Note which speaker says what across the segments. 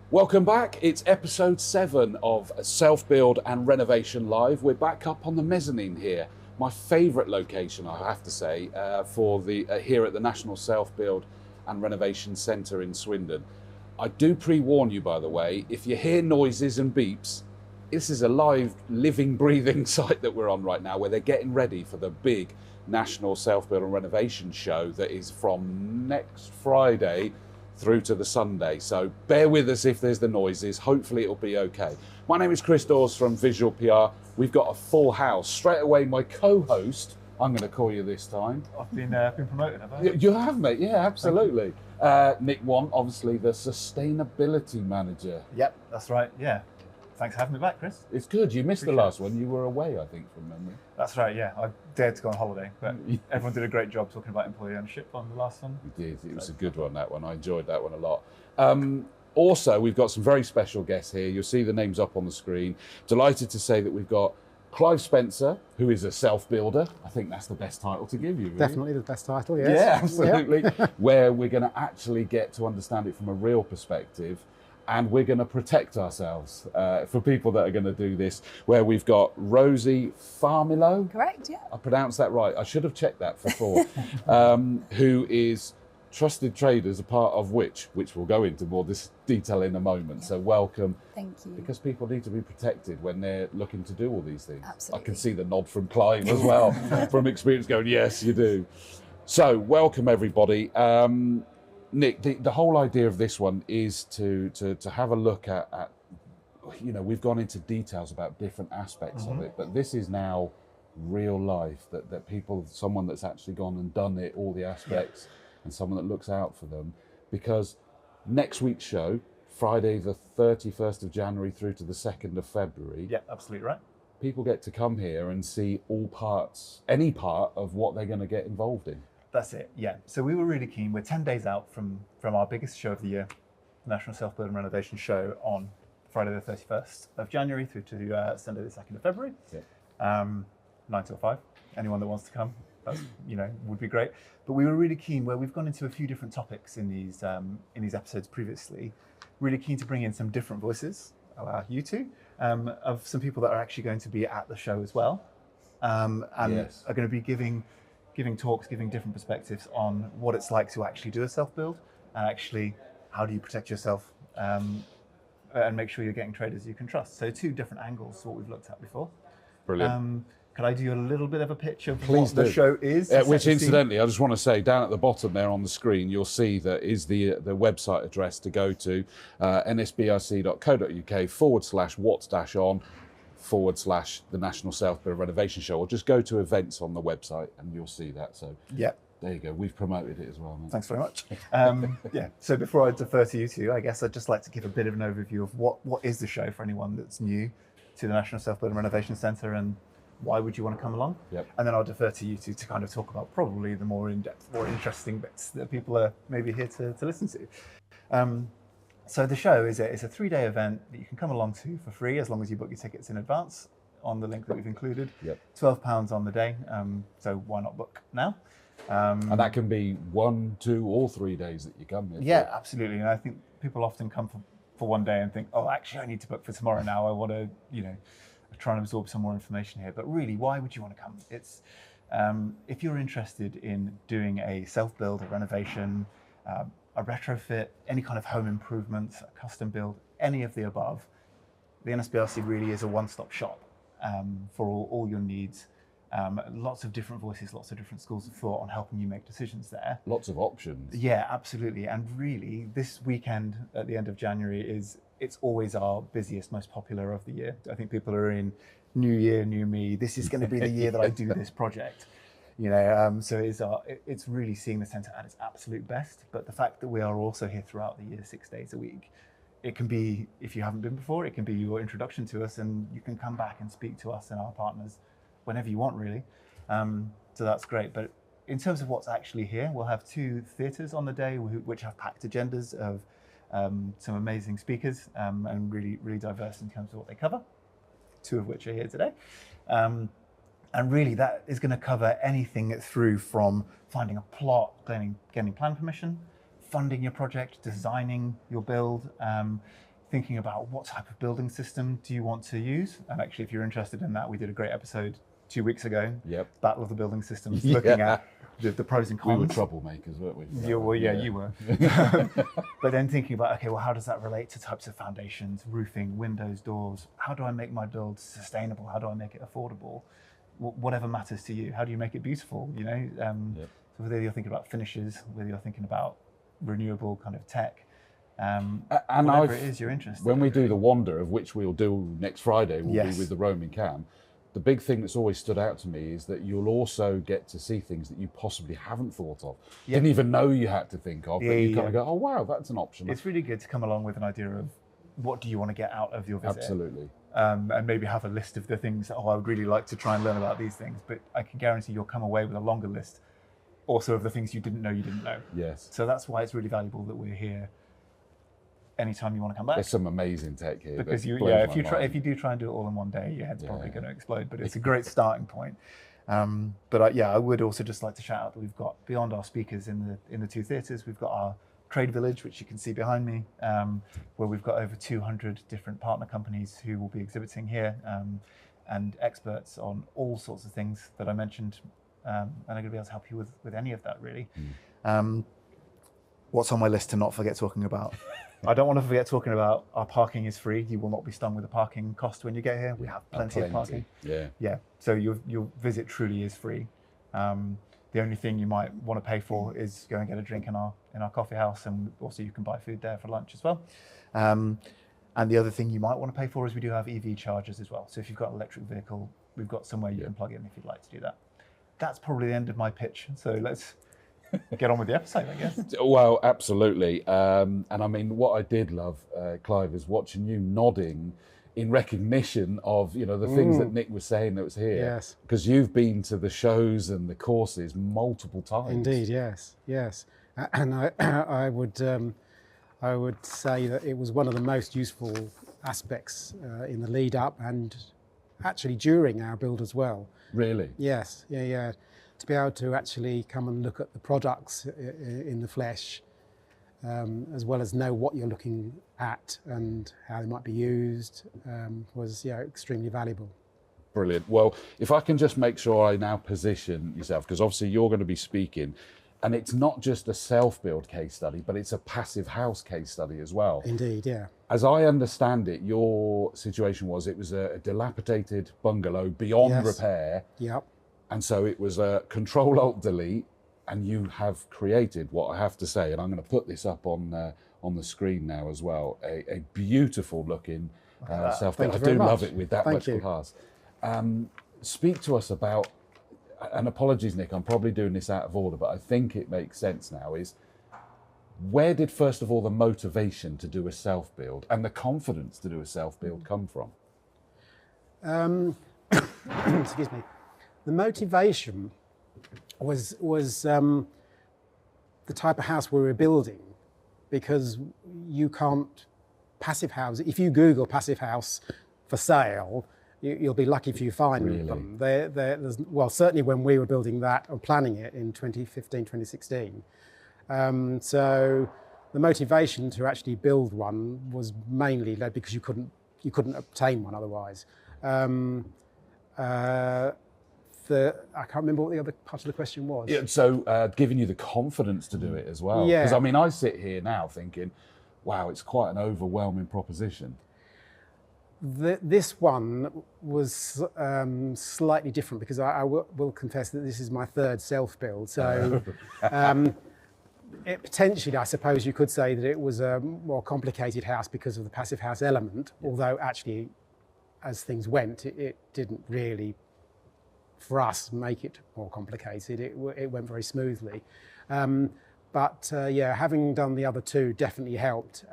Speaker 1: Welcome back. It's episode 7 of Self Build and Renovation Live. We're back up on the mezzanine here. My favourite location, I have to say, for the here at the National Self Build and Renovation Centre in Swindon. I do pre-warn you, by the way, if you hear noises and beeps, this is a live, living, breathing site that we're on right now, where they're getting ready for the big National Self Build and Renovation show that is from next Friday through to the Sunday. So bear with us if there's the noises. Hopefully it'll be okay. My name is Chris Dawes from Visual PR. We've got a full house. Straight away, my co-host, I'm going to call you this time.
Speaker 2: I've been promoted, have I?
Speaker 1: You have, mate. Yeah, absolutely. Nick Wan, obviously the Sustainability Manager.
Speaker 2: Yep, that's right. Yeah. Thanks for having me back, Chris.
Speaker 1: It's good. You missed the last one. You were away, I think, from memory.
Speaker 2: That's right, yeah. I dared to go on holiday, but everyone did a great job talking about employee ownership on the last one.
Speaker 1: We did. It was a good one, that one. I enjoyed that one a lot. Also, we've got some very special guests here. You'll see the names up on the screen. Delighted to say that we've got Clive Spencer, who is a self-builder. I think that's the best title to give you, really.
Speaker 3: Definitely the best title, yes.
Speaker 1: Yeah, absolutely. Where we're going to actually get to understand it from a real perspective. And we're going to protect ourselves for people that are going to do this, where we've got Rosie Farmilo.
Speaker 4: Correct, yeah.
Speaker 1: I pronounced that right. I should have checked that before. Who is Trusted Traders, a part of which we'll go into more this detail in a moment. So welcome.
Speaker 4: Thank you.
Speaker 1: Because people need to be protected when they're looking to do all these things.
Speaker 4: Absolutely.
Speaker 1: I can see the nod from Clive as well, from experience going, yes, you do. So welcome, everybody. Nick, the whole idea of this one is to have a look at, you know, we've gone into details about different aspects of it, but this is now real life, that people, someone that's actually gone and done it, all the aspects, and someone that looks out for them. Because next week's show, Friday the 31st of January through to the 2nd of February.
Speaker 2: Yeah, absolutely right.
Speaker 1: People get to come here and see all parts, any part of what they're going to get involved in.
Speaker 2: That's it, yeah. So we were really keen. We're 10 days out from our biggest show of the year, the National Self Build and Renovation Show, on Friday the 31st of January through to Sunday the 2nd of February, 9 till 5. Anyone that wants to come, that's, would be great. But we were really keen, where we've gone into a few different topics in these episodes previously, really keen to bring in some different voices, you two, of some people that are actually going to be at the show as well, and are going to be giving talks, giving different perspectives on what it's like to actually do a self-build, and actually how do you protect yourself and make sure you're getting traders you can trust. So 2 different angles to what we've looked at before.
Speaker 1: Brilliant.
Speaker 2: Could I do a little bit of a pitch of
Speaker 1: Please
Speaker 2: what the show is?
Speaker 1: Which incidentally, I just want to say, down at the bottom there on the screen, you'll see that is the website address to go to, nsbrc.co.uk/what's-on / the National Self Build Renovation Show, or just go to events on the website and you'll see that. So there you go. We've promoted it as well, mate.
Speaker 2: Thanks very much. So before I defer to you two, I guess I'd just like to give a bit of an overview of what is the show for anyone that's new to the National Self Build and Renovation Centre, and why would you want to come along? And then I'll defer to you two to kind of talk about probably the more in-depth, more interesting bits that people are maybe here to listen to. So the show is a 3-day event that you can come along to for free, as long as you book your tickets in advance on the link that we've included. £12 on the day, so why not book now?
Speaker 1: And that can be 1, 2, or 3 days that you come here.
Speaker 2: Yeah, absolutely. And I think people often come for one day and think, oh, actually, I need to book for tomorrow now. I want to, try and absorb some more information here. But really, why would you want to come? It's if you're interested in doing a self-build, a renovation, a retrofit, any kind of home improvement, a custom build, any of the above, the NSBRC really is a one-stop shop for all your needs. Lots of different voices, lots of different schools of thought on helping you make decisions there.
Speaker 1: Lots of options.
Speaker 2: Yeah, absolutely. And really, this weekend at the end of January it's always our busiest, most popular of the year. I think people are in new year, new me. This is going to be the year that I do this project. So it's really seeing the centre at its absolute best. But the fact that we are also here throughout the year, 6 days a week, it can be, if you haven't been before, it can be your introduction to us, and you can come back and speak to us and our partners whenever you want, really. So that's great. But in terms of what's actually here, we'll have 2 theatres on the day, which have packed agendas of some amazing speakers and really, really diverse in terms of what they cover, 2 of which are here today. And really that is going to cover anything through from finding a plot, getting planning permission, funding your project, designing your build, thinking about what type of building system do you want to use. And actually, if you're interested in that, we did a great episode 2 weeks ago, Battle of the Building Systems, looking at the pros and cons.
Speaker 1: We were troublemakers, weren't we?
Speaker 2: Well, you were. But then thinking about, okay, well, how does that relate to types of foundations, roofing, windows, doors? How do I make my build sustainable? How do I make it affordable? Whatever matters to you. How do you make it beautiful? You know, so whether you're thinking about finishes, whether you're thinking about renewable kind of tech, and whatever it is you're interested in.
Speaker 1: When we do the Wander, of which we'll do next Friday, we'll be with the roaming cam. The big thing that's always stood out to me is that you'll also get to see things that you possibly haven't thought of, didn't even know you had to think of, but you kind of go, oh wow, that's an option.
Speaker 2: It's really good to come along with an idea of what do you want to get out of your visit.
Speaker 1: Absolutely.
Speaker 2: And maybe have a list of the things that, I would really like to try and learn about these things, but I can guarantee you'll come away with a longer list also of the things you didn't know you didn't know.
Speaker 1: Yes.
Speaker 2: So that's why it's really valuable that we're here anytime you want to come back.
Speaker 1: There's some amazing tech here.
Speaker 2: Because if you do try and do it all in one day, your head's probably going to explode. But it's a great starting point. I would also just like to shout out that we've got, beyond our speakers in the two theatres, we've got our trade village, which you can see behind me, where we've got over 200 different partner companies who will be exhibiting here, and experts on all sorts of things that I mentioned, and are going to be able to help you with any of that, really. What's on my list to not forget talking about? I don't want to forget talking about our parking is free. You will not be stung with a parking cost when you get here. We have plenty of parking. Yeah. So your visit truly is free. The only thing you might want to pay for is go and get a drink in our coffee house, and also you can buy food there for lunch as well. And the other thing you might want to pay for is we do have EV chargers as well. So if you've got an electric vehicle, we've got somewhere you can plug in if you'd like to do that. That's probably the end of my pitch. So let's get on with the episode, I guess.
Speaker 1: Well, absolutely. And I mean, what I did love, Clive, is watching you nodding in recognition of, the things that Nick was saying that was here.
Speaker 3: Yes.
Speaker 1: Because you've been to the shows and the courses multiple times.
Speaker 3: Indeed, yes. And I would say that it was one of the most useful aspects in the lead up and actually during our build as well.
Speaker 1: Really?
Speaker 3: Yes, yeah. To be able to actually come and look at the products in the flesh, as well as know what you're looking at and how they might be used, was extremely valuable.
Speaker 1: Brilliant. Well, if I can just make sure I now position yourself, because obviously you're going to be speaking, and it's not just a self-build case study, but it's a passive house case study as well.
Speaker 3: Indeed, yeah.
Speaker 1: As I understand it, your situation was, it was a dilapidated bungalow beyond repair.
Speaker 3: Yep.
Speaker 1: And so it was a Control-Alt-Delete, and you have created what I have to say, and I'm going to put this up on the screen now as well, a beautiful looking self-build. I do love it with that much class. Speak to us about, and apologies, Nick, I'm probably doing this out of order, but I think it makes sense now, is where did, first of all, the motivation to do a self-build and the confidence to do a self-build come from?
Speaker 3: Excuse me. The motivation was the type of house we were building, because you can't passive house. If you Google passive house for sale, you'll be lucky if you find them. There's, well, certainly when we were building that or planning it in 2015, 2016. So the motivation to actually build one was mainly because you couldn't obtain one otherwise. I can't remember what the other part of the question was.
Speaker 1: Yeah, so giving you the confidence to do it as well.
Speaker 3: Yeah.
Speaker 1: Because I mean, I sit here now thinking, wow, it's quite an overwhelming proposition.
Speaker 3: This one was slightly different, because I will confess that this is my third self-build. So potentially, I suppose you could say that it was a more complicated house because of the passive house element, although actually, as things went, it didn't really, for us, make it more complicated. It went very smoothly. But having done the other two definitely helped.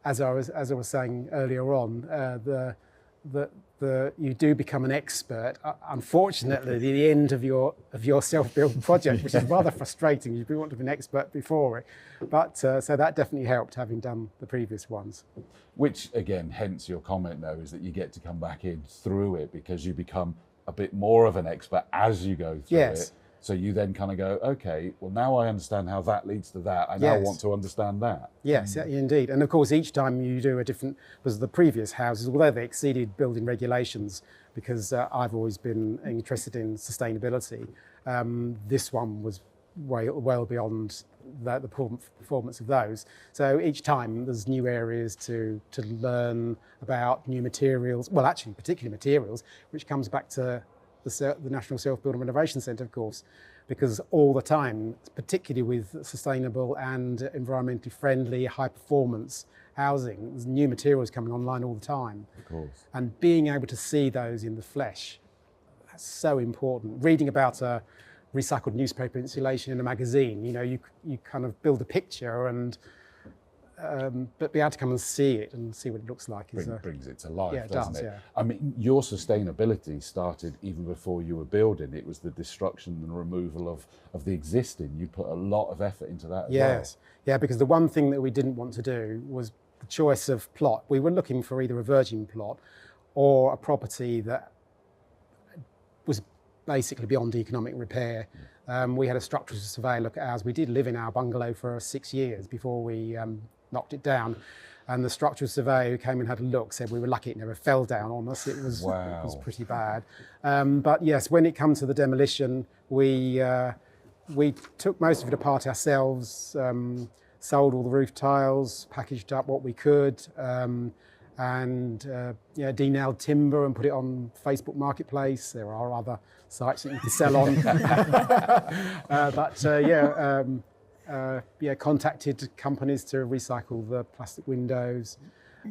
Speaker 3: As I was saying earlier on, you do become an expert. Unfortunately, at the end of your self-build project, which is rather frustrating. You want to be an expert before it, but so that definitely helped, having done the previous ones.
Speaker 1: Which again, hence your comment though, is that you get to come back in through it because you become a bit more of an expert as you go through it. So you then kind of go, okay, well, now I understand how that leads to that. I now
Speaker 3: Yes.
Speaker 1: want to understand that.
Speaker 3: Yes, indeed. And of course, each time you do a different, because the previous houses, although they exceeded building regulations, because I've always been interested in sustainability, this one was well beyond the performance of those. So each time there's new areas to learn about, new materials, well, actually, particularly materials, which comes back to the National Self-Build and Renovation Centre, of course, because all the time, particularly with sustainable and environmentally friendly, high performance housing, there's new materials coming online all the time.
Speaker 1: Of course.
Speaker 3: And being able to see those in the flesh, that's so important. Reading about a recycled newspaper insulation in a magazine, you know, you kind of build a picture and but be able to come and see it and see what it looks like
Speaker 1: Brings it to life,
Speaker 3: yeah, it
Speaker 1: doesn't
Speaker 3: does,
Speaker 1: it?
Speaker 3: yeah.
Speaker 1: I mean, your sustainability started even before you were building. It was the destruction and removal of the existing. You put a lot of effort into that as
Speaker 3: Yes, yeah, because the one thing that we didn't want to do was the choice of plot. We were looking for either a virgin plot or a property that was basically beyond economic repair. We had a structural surveyor look at ours. We did live in our bungalow for 6 years before we knocked it down. And the structural surveyor who came and had a look said we were lucky it never fell down on us. It was,
Speaker 1: Wow.
Speaker 3: it was pretty bad. But yes, when it comes to the demolition, we took most of it apart ourselves, sold all the roof tiles, packaged up what we could, and denailed timber and put it on Facebook Marketplace. There are other sites that you can sell on. Contacted companies to recycle the plastic windows.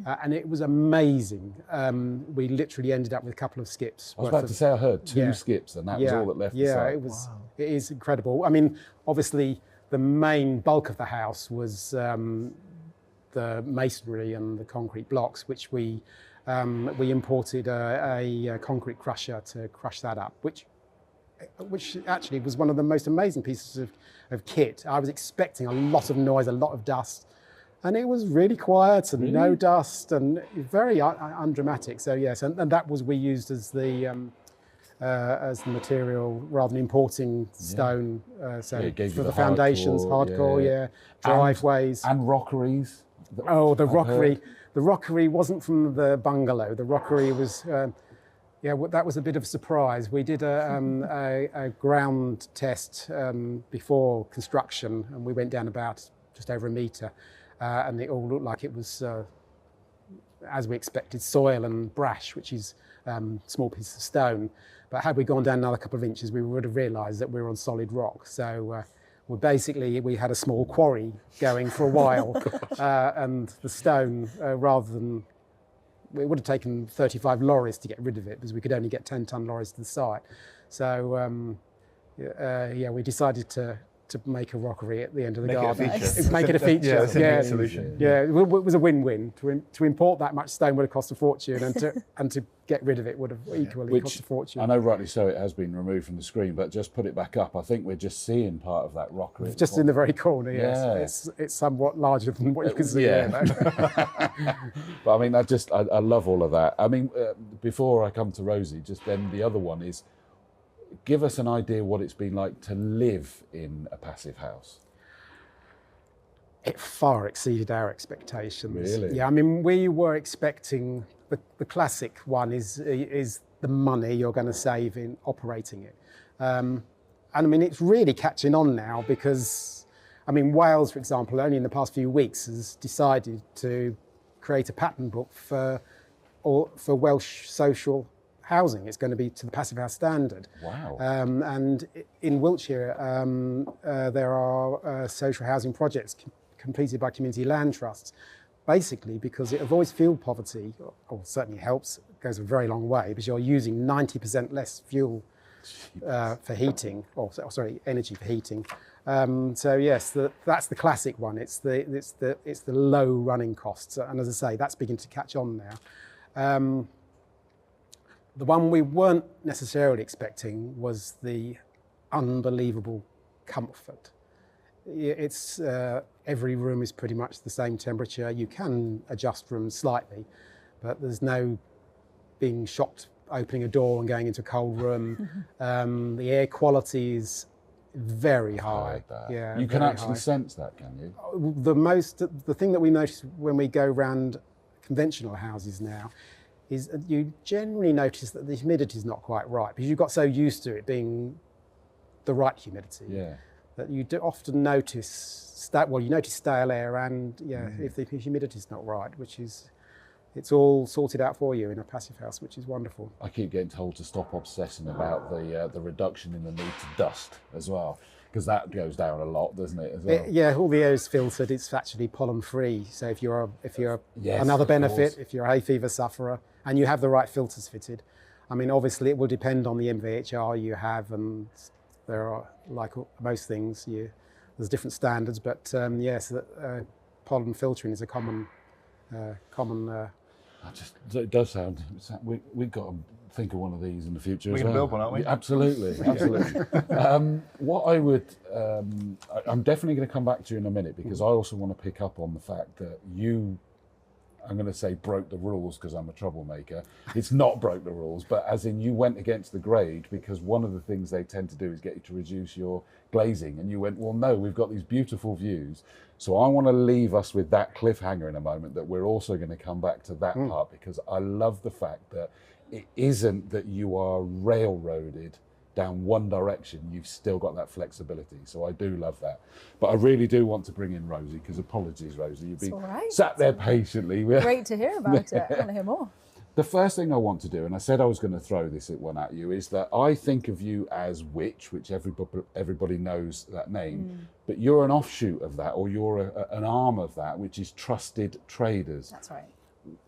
Speaker 3: And it was amazing. We literally ended up with a couple of skips.
Speaker 1: well. I was about to say, I heard two skips and that was all that left the
Speaker 3: Yeah,
Speaker 1: site.
Speaker 3: it was. It is incredible. I mean, obviously, the main bulk of the house was the masonry and the concrete blocks, which we imported a concrete crusher to crush that up, which actually was one of the most amazing pieces of kit. I was expecting a lot of noise, a lot of dust, and it was really quiet and no dust and very undramatic. So yes, and that was we used as the material rather than importing stone.
Speaker 1: it gave
Speaker 3: for
Speaker 1: you
Speaker 3: the
Speaker 1: the
Speaker 3: foundations, hardcore, driveways.
Speaker 1: And rockeries.
Speaker 3: Oh, the
Speaker 1: I've
Speaker 3: rockery.
Speaker 1: heard.
Speaker 3: The rockery wasn't from the bungalow. The rockery was, that was a bit of a surprise. We did a ground test before construction, and we went down about just over a metre, and it all looked like it was, as we expected, soil and brash, which is small pieces of stone. But had we gone down another couple of inches, we would have realised that we were on solid rock. So we had a small quarry going for a while, and the stone, rather than, it would have taken 35 lorries to get rid of it because we could only get 10-ton lorries to the site. So we decided to make a rockery at the end of the garden. Make it a feature.
Speaker 2: Yeah, it's a neat solution.
Speaker 3: Yeah, it was a win-win. To import that much stone would have cost a fortune, and to get rid of it would have equally cost a fortune.
Speaker 1: I know rightly so it has been removed from the screen, but just put it back up. I think we're just seeing part of that rockery.
Speaker 3: Just in the very corner, yes.
Speaker 1: Yeah.
Speaker 3: It's somewhat larger than what you can see
Speaker 1: Yeah.
Speaker 3: there.
Speaker 1: But I mean, I love all of that. I mean, before I come to Rosie, just then the other one is, give us an idea what it's been like to live in a passive house.
Speaker 3: It far exceeded our expectations.
Speaker 1: Really?
Speaker 3: Yeah, I mean, we were expecting the classic one is the money you're going to save in operating it. And I mean, it's really catching on now because, I mean, Wales, for example, only in the past few weeks has decided to create a pattern book for Welsh social housing. It's going to be to the passive house standard.
Speaker 1: Wow.
Speaker 3: And in Wiltshire, there are social housing projects completed by community land trusts, basically because it avoids fuel poverty, or certainly helps, goes a very long way, because you're using 90% less fuel for heating, energy for heating. So yes, that's the classic one. It's the low running costs, and as I say, that's beginning to catch on now. The one we weren't necessarily expecting was the unbelievable comfort. It's every room is pretty much the same temperature. You can adjust rooms slightly, but there's no being shocked opening a door and going into a cold room. The air quality is very
Speaker 1: I
Speaker 3: high.
Speaker 1: heard that.
Speaker 3: Yeah,
Speaker 1: You can
Speaker 3: very
Speaker 1: actually
Speaker 3: high.
Speaker 1: sense that, can you?
Speaker 3: The thing that we notice when we go around conventional houses now is that you generally notice that the humidity is not quite right because you've got so used to it being the right humidity
Speaker 1: Yeah.
Speaker 3: that you do often notice you notice stale air and if the humidity is not right, it's all sorted out for you in a passive house, which is wonderful.
Speaker 1: I keep getting told to stop obsessing about the reduction in the need to dust as well, because that goes down a lot, doesn't it? As well?
Speaker 3: All the air is filtered. It's actually pollen free. So if you're
Speaker 1: Yes,
Speaker 3: another
Speaker 1: of
Speaker 3: benefit,
Speaker 1: course.
Speaker 3: if you're a hay fever sufferer and you have the right filters fitted, I mean, obviously it will depend on the MVHR you have, and there are, like most things, there's different standards. But yes, pollen filtering is a common.
Speaker 1: It does sound. We've got to think of one of these in the future.
Speaker 2: We're
Speaker 1: as
Speaker 2: going to
Speaker 1: well.
Speaker 2: build one, aren't we?
Speaker 1: Yeah, absolutely, absolutely. What I would, I'm definitely going to come back to you in a minute, because I also want to pick up on the fact that you, I'm going to say broke the rules because I'm a troublemaker. It's not broke the rules, but as in you went against the grade, because one of the things they tend to do is get you to reduce your glazing, and you went, well, no, we've got these beautiful views. So I want to leave us with that cliffhanger in a moment, that we're also going to come back to that part, because I love the fact that it isn't that you are railroaded down one direction, you've still got that flexibility. So I do love that. But I really do want to bring in Rosie, because apologies, Rosie, you've been sat there patiently.
Speaker 4: Great to hear about it. I want to hear more.
Speaker 1: The first thing I want to do, and I said I was going to throw this one at you, is that I think of you as Which everybody knows that name, but you're an offshoot of that, or you're an arm of that, which is Trusted Traders.
Speaker 4: That's right.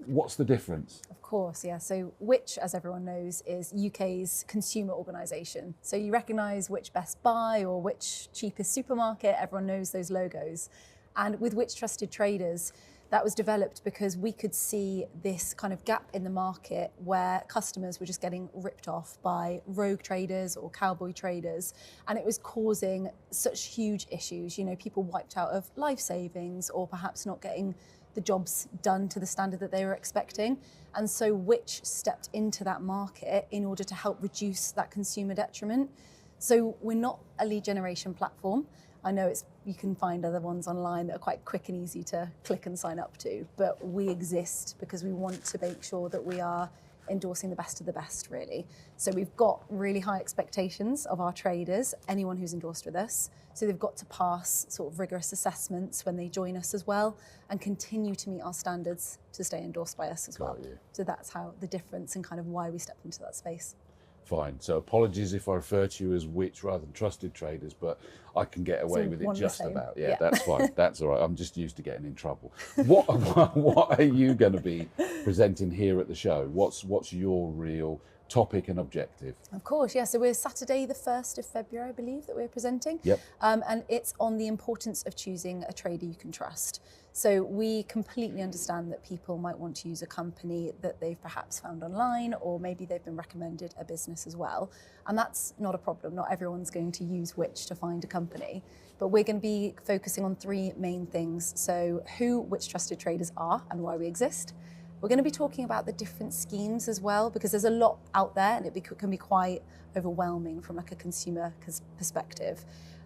Speaker 1: What's the difference?
Speaker 4: Of course, yeah. So Which, as everyone knows, is UK's consumer organisation. So you recognise Which Best Buy or Which cheapest supermarket, everyone knows those logos. And with Which Trusted Traders, that was developed because we could see this kind of gap in the market where customers were just getting ripped off by rogue traders or cowboy traders, and it was causing such huge issues. You know, people wiped out of life savings, or perhaps not getting the jobs done to the standard that they were expecting. And so Which stepped into that market in order to help reduce that consumer detriment. So we're not a lead generation platform. I know you can find other ones online that are quite quick and easy to click and sign up to, but we exist because we want to make sure that we are endorsing the best of the best, really. So we've got really high expectations of our traders, anyone who's endorsed with us. So they've got to pass sort of rigorous assessments when they join us as well, and continue to meet our standards to stay endorsed by us as well. So that's how the difference and kind of why we stepped into that space.
Speaker 1: Fine. So apologies if I refer to you as Which rather than Trusted Traders, but I can get away with it just about. Yeah, that's fine. That's all right. I'm just used to getting in trouble. What are you going to be presenting here at the show? What's your real topic and objective?
Speaker 4: Of course, yeah. So we're Saturday, the 1st of February, I believe, that we're presenting.
Speaker 1: Yep.
Speaker 4: And it's on the importance of choosing a trader you can trust. So we completely understand that people might want to use a company that they've perhaps found online, or maybe they've been recommended a business as well. And that's not a problem. Not everyone's going to use Which to find a company. But we're going to be focusing on three main things. So who Which Trusted Traders are and why we exist. We're going to be talking about the different schemes as well, because there's a lot out there and it can be quite overwhelming from like a consumer perspective.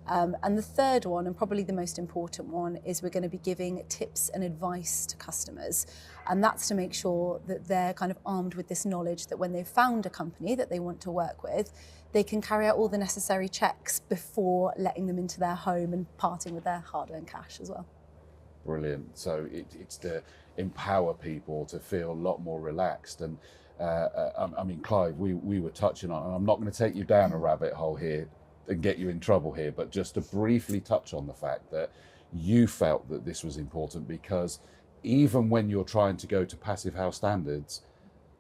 Speaker 4: And the third one, and probably the most important one, is we're going to be giving tips and advice to customers. And that's to make sure that they're kind of armed with this knowledge that when they've found a company that they want to work with, they can carry out all the necessary checks before letting them into their home and parting with their hard-earned cash as well.
Speaker 1: Brilliant. So it's to empower people to feel a lot more relaxed. And I mean, Clive, we were touching on, and I'm not going to take you down a rabbit hole here and get you in trouble here, but just to briefly touch on the fact that you felt that this was important, because even when you're trying to go to passive house standards,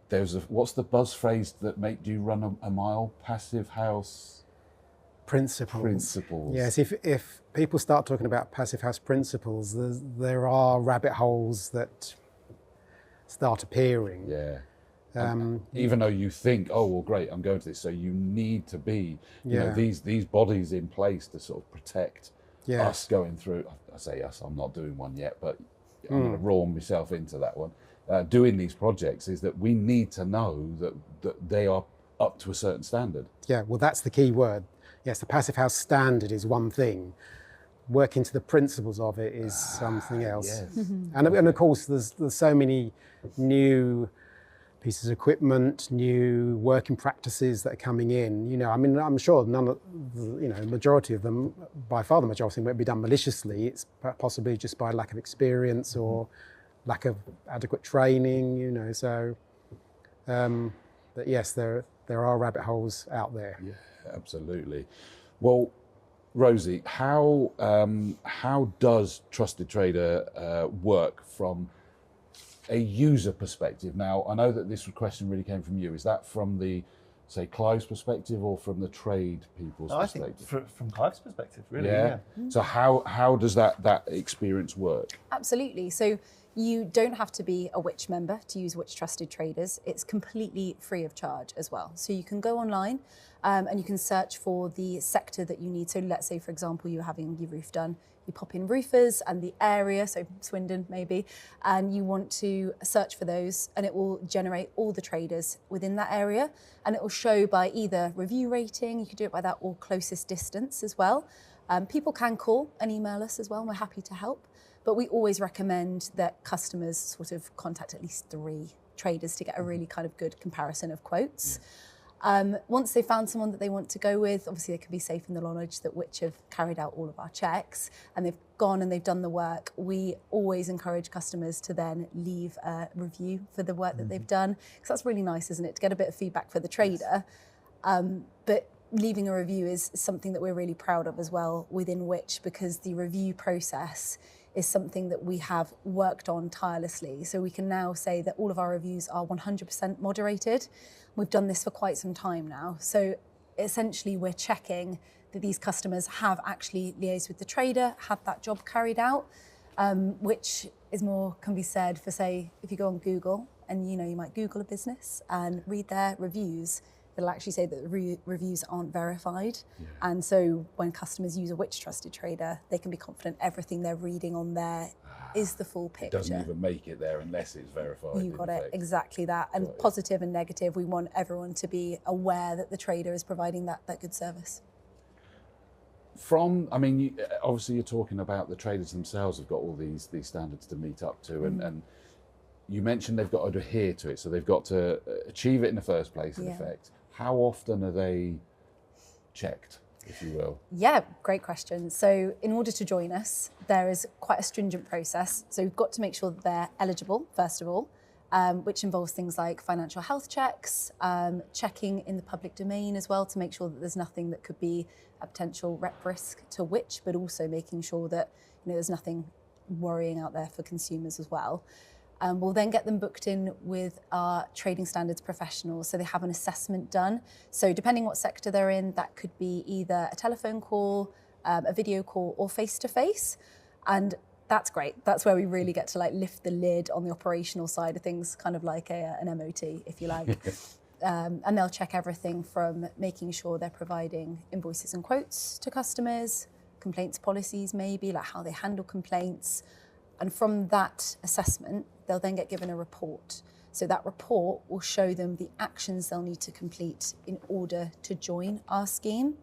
Speaker 1: there's what's the buzz phrase that made you run a mile? Passive house principles.
Speaker 3: Yes, if people start talking about passive house principles, there are rabbit holes that start appearing.
Speaker 1: Yeah. Even though you think, oh, well, great, I'm going to this. So you need to be, you know, these bodies in place to sort of protect us going through. I say us, I'm not doing one yet, but I'm going to roll myself into that one. Doing these projects is that we need to know that they are up to a certain standard.
Speaker 3: Yeah, well, that's the key word. yes, the Passive House standard is one thing. Working to the principles of it is something else.
Speaker 1: Yes.
Speaker 3: And of course, there's so many new pieces of equipment, new working practices that are coming in. You know, I mean, I'm sure none of the majority of them, by far the majority, won't be done maliciously. It's possibly just by lack of experience or lack of adequate training. You know, so. But yes, there are rabbit holes out there.
Speaker 1: Yeah, absolutely. Well, Rosie, how does Trusted Trader work from a user perspective? Now, I know that this question really came from you. Is that from the, say, Clive's perspective or from the trade people's perspective?
Speaker 2: I think from Clive's perspective, really.
Speaker 1: Yeah. So how does that experience work?
Speaker 4: Absolutely. So you don't have to be a Which member to use Which Trusted Traders. It's completely free of charge as well. So you can go online and you can search for the sector that you need. So let's say, for example, you're having your roof done. You pop in roofers and the area, so Swindon maybe, and you want to search for those, and it will generate all the traders within that area, and it will show by either review rating, you could do it by that, or closest distance as well. People can call and email us as well, and we're happy to help. But we always recommend that customers sort of contact at least 3 traders to get a really kind of good comparison of quotes. Once they've found someone that they want to go with, obviously they can be safe in the knowledge that Which have carried out all of our checks and they've gone and they've done the work. We always encourage customers to then leave a review for the work that they've done, because that's really nice, isn't it, to get a bit of feedback for the trader. But leaving a review is something that we're really proud of as well within Which, because the review process is something that we have worked on tirelessly. So we can now say that all of our reviews are 100% moderated. We've done this for quite some time now. So essentially we're checking that these customers have actually liaised with the trader, had that job carried out, which is more can be said for, say, if you go on Google and you might Google a business and read their reviews, it'll actually say that the reviews aren't verified. Yeah. And so when customers use a Which Trusted Trader, they can be confident everything they're reading on there is the full picture.
Speaker 1: It doesn't even make it there unless it's verified.
Speaker 4: You got it, exactly that. And positive and negative, we want everyone to be aware that the trader is providing that good service.
Speaker 1: Obviously you're talking about the traders themselves have got all these standards to meet up to, and you mentioned they've got to adhere to it, so they've got to achieve it in the first place, in effect. How often are they checked, if you will? Yeah,
Speaker 4: great question. So in order to join us, there is quite a stringent process. So we've got to make sure that they're eligible, first of all, which involves things like financial health checks, checking in the public domain as well to make sure that there's nothing that could be a potential rep risk to Which, but also making sure that there's nothing worrying out there for consumers as well. We'll then get them booked in with our trading standards professionals, so they have an assessment done. So depending what sector they're in, that could be either a telephone call, a video call, or face-to-face. And that's great. That's where we really get to lift the lid on the operational side of things, kind of like an MOT, if you like. And they'll check everything from making sure they're providing invoices and quotes to customers, complaints policies maybe, like how they handle complaints. And from that assessment, they'll then get given a report. So that report will show them the actions they'll need to complete in order to join our scheme.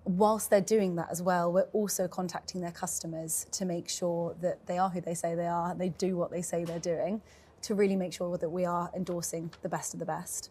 Speaker 4: Whilst they're doing that as well, we're also contacting their customers to make sure that they are who they say they are, and they do what they say they're doing, to really make sure that we are endorsing the best of the best.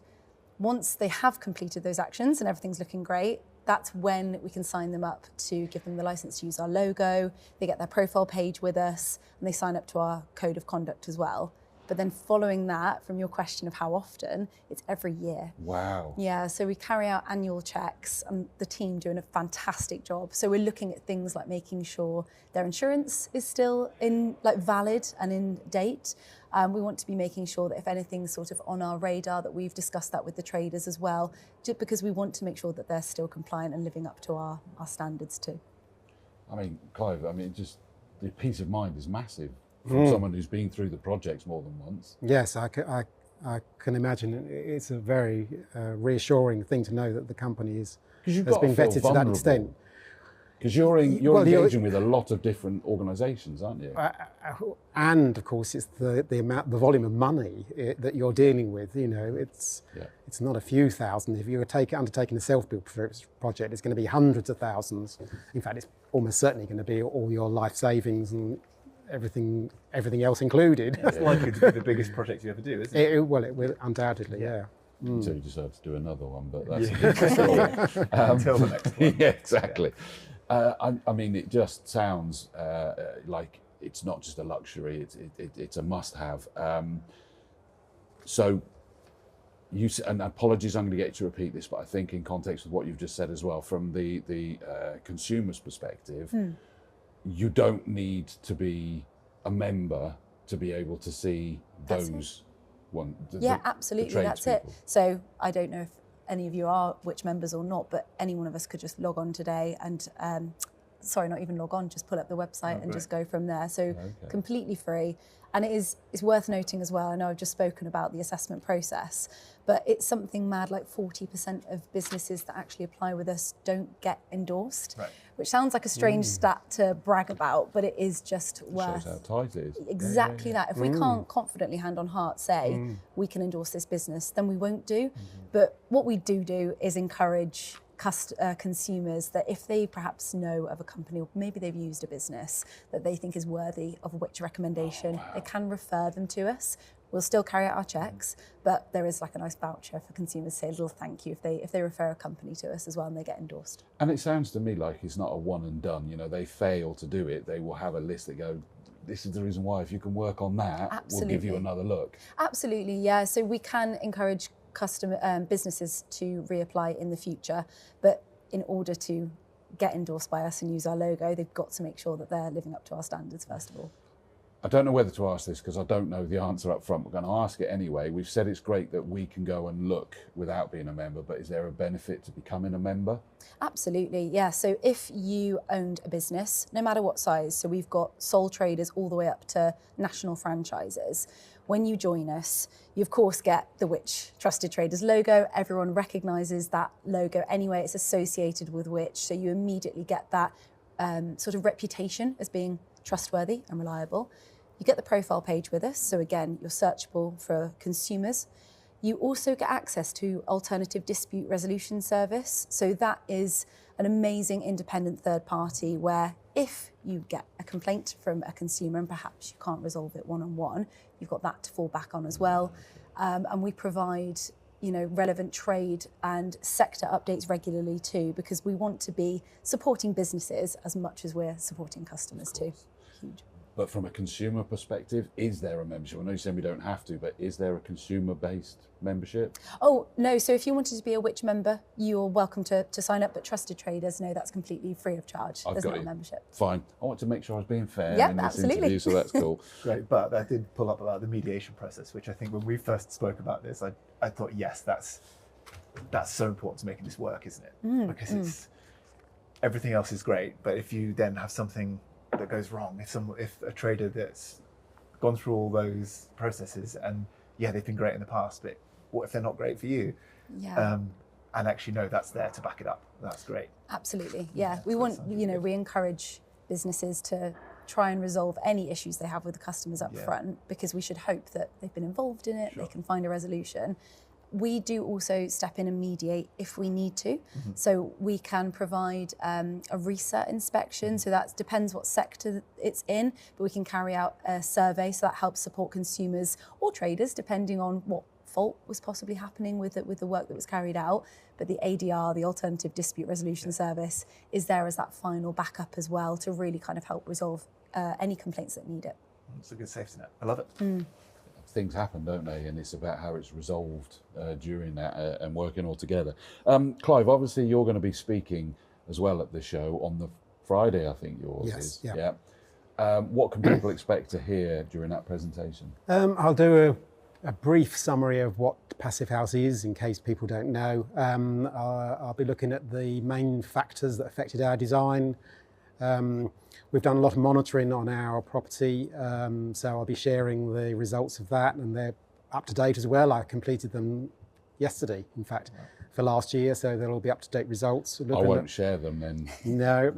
Speaker 4: Once they have completed those actions and everything's looking great, that's when we can sign them up to give them the license to use our logo. They get their profile page with us, and they sign up to our code of conduct as well. But then following that, from your question of how often, it's every year. Wow. Yeah, so we carry out annual checks, and the team doing a fantastic job. So we're looking at things like making sure their insurance is still valid and in date. We want to be making sure that if anything's sort of on our radar, that we've discussed that with the traders as well, just because we want to make sure that they're still compliant and living up to our standards too.
Speaker 1: Clive, just the peace of mind is massive from someone who's been through the projects more than once.
Speaker 3: Yes, I can imagine. It's a very reassuring thing to know that the company has been vetted to that extent.
Speaker 1: Because you're
Speaker 3: Well,
Speaker 1: engaging with a lot of different organisations, aren't you?
Speaker 3: And of course, it's the volume of money that you're dealing with. You know, it's not a few thousand. If you're undertaking a self-build project, it's going to be hundreds of thousands. In fact, it's almost certainly going to be all your life savings and everything else included.
Speaker 2: It's likely to be the biggest project you ever do, isn't it?
Speaker 3: Well, it will undoubtedly, yeah.
Speaker 1: Until you decide to do another one, but that's a different story.
Speaker 2: Until the next one.
Speaker 1: Yeah, exactly. I mean, it just sounds like it's not just a luxury; it's a must-have. So, and apologies, I'm going to get you to repeat this, but I think in context of what you've just said as well, from the consumer's perspective, you don't need to be a member to be able to see those.
Speaker 4: Absolutely, that's it. So I don't know if any of you are Which members or not, but any one of us could just log on today and, not even log on, just pull up the website and just go from there. So completely free. And it's worth noting as well, I know I've just spoken about the assessment process, but it's something mad like 40% of businesses that actually apply with us don't get endorsed, which sounds like a strange stat to brag about, but it is just worth.
Speaker 1: Shows how tight it is.
Speaker 4: Exactly that. If we can't confidently, hand on heart, say we can endorse this business, then we won't do. But what we do is encourage consumers that if they perhaps know of a company or maybe they've used a business that they think is worthy of a Which recommendation, they can refer them to us. We'll still carry out our checks, but there is like a nice voucher for consumers to say a little thank you if they refer a company to us as well and they get endorsed.
Speaker 1: And it sounds to me like it's not a one and done. You know, they fail to do it, they will have a list that go, this is the reason why. If you can work on that, we'll give you another look. Absolutely,
Speaker 4: yeah. So we can encourage businesses to reapply in the future, but in order to get endorsed by us and use our logo, they've got to make sure that they're living up to our standards first of all.
Speaker 1: I don't know whether to ask this because I don't know the answer up front. We're going to ask it anyway. We've said it's great that we can go and look without being a member, but is there a benefit to becoming a member?
Speaker 4: Absolutely, yeah. So if you owned a business, no matter what size, so we've got sole traders all the way up to national franchises. When you join us, you of course get the Which Trusted Traders logo. Everyone recognises that logo anyway. It's associated with Which, so you immediately get that sort of reputation as being trustworthy and reliable. You get the profile page with us, so again, you're searchable for consumers. You also get access to alternative dispute resolution service. So that is an amazing independent third party where if you get a complaint from a consumer and perhaps you can't resolve it one-on-one, you've got that to fall back on as well. And we provide relevant trade and sector updates regularly too, because we want to be supporting businesses as much as we're supporting customers too. Huge.
Speaker 1: But from a consumer perspective, is there a membership? I know you're saying we don't have to, but is there a consumer-based membership?
Speaker 4: Oh, no. So if you wanted to be a Which member, you're welcome to sign up, but Trusted Traders, no, that's completely free of charge. There's not a membership.
Speaker 1: Fine. I want to make sure I was being fair in this
Speaker 4: absolutely.
Speaker 1: interview, so that's cool.
Speaker 2: Great, but I did pull up about the mediation process, which I think when we first spoke about this, I thought, yes, that's so important to making this work, isn't it? Because it's everything else is great, but if you then have something that goes wrong, if a trader that's gone through all those processes and they've been great in the past, but what if they're not great for you? And actually no, that's there to back it up. That's great.
Speaker 4: Absolutely, yeah. We want, we encourage businesses to try and resolve any issues they have with the customers up front, because we should hope that they've been involved in it, they can find a resolution. We do also step in and mediate if we need to. So we can provide a reset inspection. So that depends what sector it's in, but we can carry out a survey. So that helps support consumers or traders, depending on what fault was possibly happening with the work that was carried out. But the ADR, the Alternative Dispute Resolution Service, is there as that final backup as well to really kind of help resolve any complaints that need it.
Speaker 2: It's a good safety net. I love it.
Speaker 1: Things happen, don't they? And it's about how it's resolved during that and working all together. Clive, obviously you're going to be speaking as well at the show on the Friday, I think yours is. Yeah. What can people expect to hear during that presentation?
Speaker 3: I'll do a brief summary of what Passive House is, in case people don't know. I'll be looking at the main factors that affected our design. We've done a lot of monitoring on our property, so I'll be sharing the results of that, and they're up to date as well. I completed them yesterday, in fact, for last year, so there'll be up-to-date results.
Speaker 1: I won't share them then.
Speaker 3: No,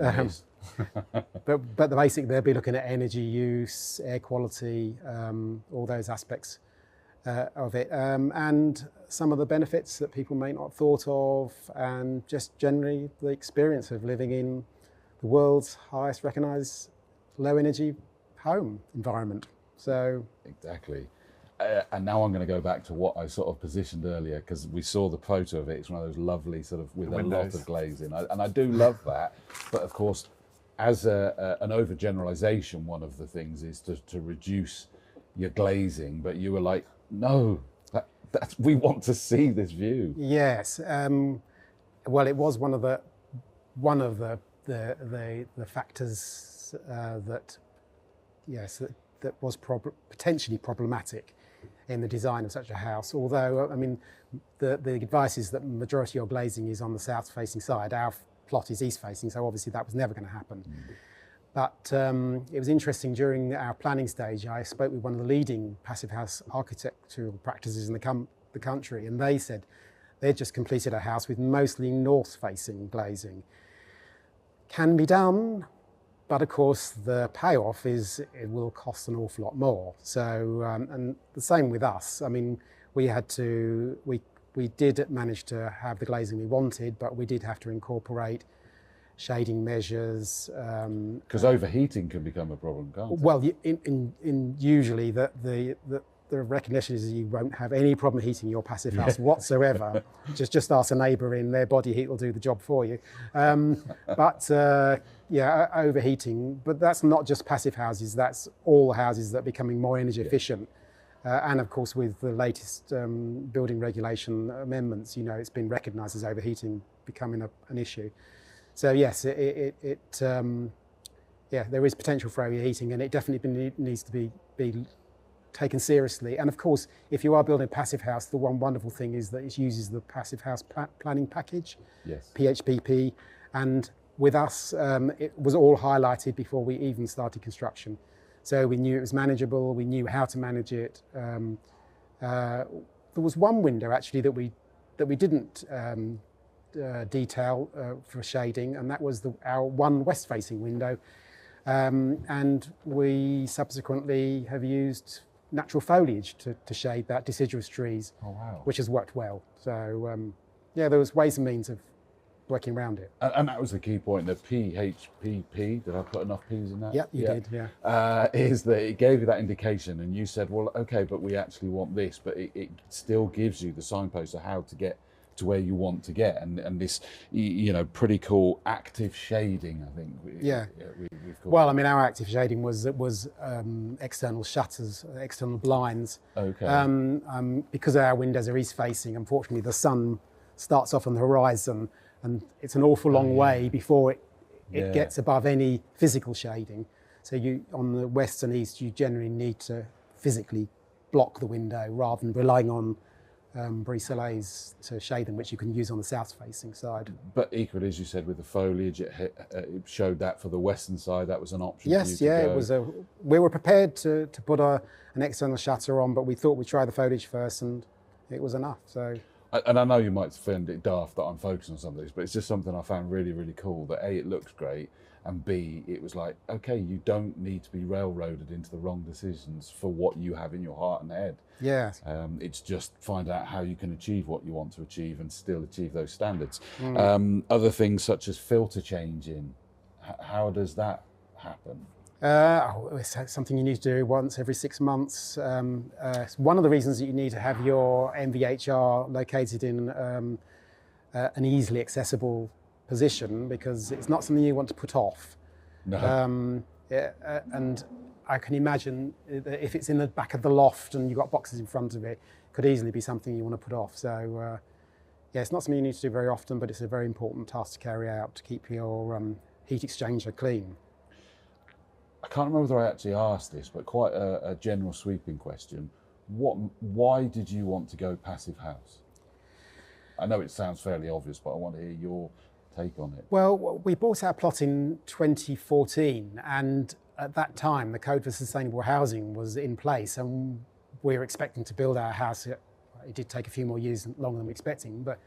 Speaker 3: but basically they'll be looking at energy use, air quality, all those aspects of it, and some of the benefits that people may not have thought of, and just generally the experience of living in the world's highest recognised low energy home environment. So
Speaker 1: exactly. And now I'm going to go back to what I sort of positioned earlier, because we saw the photo of it. It's one of those lovely sort of with a lot of glazing, and I do love that. But of course, as an overgeneralization, one of the things is to reduce your glazing. But you were like, no, we want to see this view.
Speaker 3: Yes. Well, it was one of the factors that was potentially problematic in the design of such a house. Although, I mean, the advice is that the majority of your glazing is on the south-facing side. Our plot is east-facing, so obviously that was never going to happen. But it was interesting, during our planning stage, I spoke with one of the leading passive house architectural practices in the country, and they said they'd just completed a house with mostly north-facing glazing. Can be done, but of course the payoff is it will cost an awful lot more. So, and the same with us. I mean, we did manage to have the glazing we wanted, but we did have to incorporate shading measures.
Speaker 1: Because overheating can become a problem, can't it?
Speaker 3: Well, in usually the recognition is you won't have any problem heating your passive house whatsoever. just ask a neighbour in, their body heat will do the job for you. Yeah, overheating, but that's not just passive houses, that's all houses that are becoming more energy efficient. And of course, with the latest building regulation amendments, you know, it's been recognised as overheating becoming an issue. So yes, there is potential for overheating, and it definitely needs to be taken seriously. And of course, if you are building a passive house, the one wonderful thing is that it uses the passive house planning package, PHPP, and with us, it was all highlighted before we even started construction. So we knew it was manageable, we knew how to manage it. There was one window actually that we didn't detail for shading, and that was our one west-facing window. And we subsequently have used natural foliage to shade that, deciduous trees, which has worked well. So yeah, there was ways and means of working around it.
Speaker 1: And that was the key point, the PHPP, did I put enough P's in that?
Speaker 3: Yeah, you did, yeah.
Speaker 1: Is that it gave you that indication, and you said, well, okay, but we actually want this, but it still gives you the signpost of how to get to where you want to get, and this, you know, pretty cool active shading, I think. We've
Speaker 3: well, I mean, our active shading was external shutters, external blinds.
Speaker 1: Okay.
Speaker 3: Because our windows are east facing, unfortunately, the sun starts off on the horizon, and it's an awful long way before it gets above any physical shading. So on the west and east, you generally need to physically block the window rather than relying on brise-soleils to shade them, which you can use on the south-facing side.
Speaker 1: But equally, as you said, with the foliage, it showed that for the western side, that was an option.
Speaker 3: Yes,
Speaker 1: for you to go.
Speaker 3: It was we were prepared to put an external shutter on, but we thought we'd try the foliage first, and it was enough. So.
Speaker 1: And I know you might find it daft that I'm focusing on some of these, but it's just something I found really, really cool, that A, it looks great, and B, it was like, okay, you don't need to be railroaded into the wrong decisions for what you have in your heart and head.
Speaker 3: Yeah.
Speaker 1: It's just find out how you can achieve what you want to achieve and still achieve those standards. Other things such as filter changing, how does that happen?
Speaker 3: It's something you need to do once every 6 months. It's one of the reasons that you need to have your MVHR located in an easily accessible position, because it's not something you want to put off.
Speaker 1: No.
Speaker 3: And I can imagine that if it's in the back of the loft and you've got boxes in front of it, it could easily be something you want to put off. So yeah, it's not something you need to do very often, but it's a very important task to carry out to keep your heat exchanger clean.
Speaker 1: I can't remember whether I actually asked this, but quite a general sweeping question. Why did you want to go passive house? I know it sounds fairly obvious, but I want to hear your take on it.
Speaker 3: Well, we bought our plot in 2014, and at that time, the Code for Sustainable Housing was in place, and we were expecting to build our house. It did take a few more years longer than we were expecting, but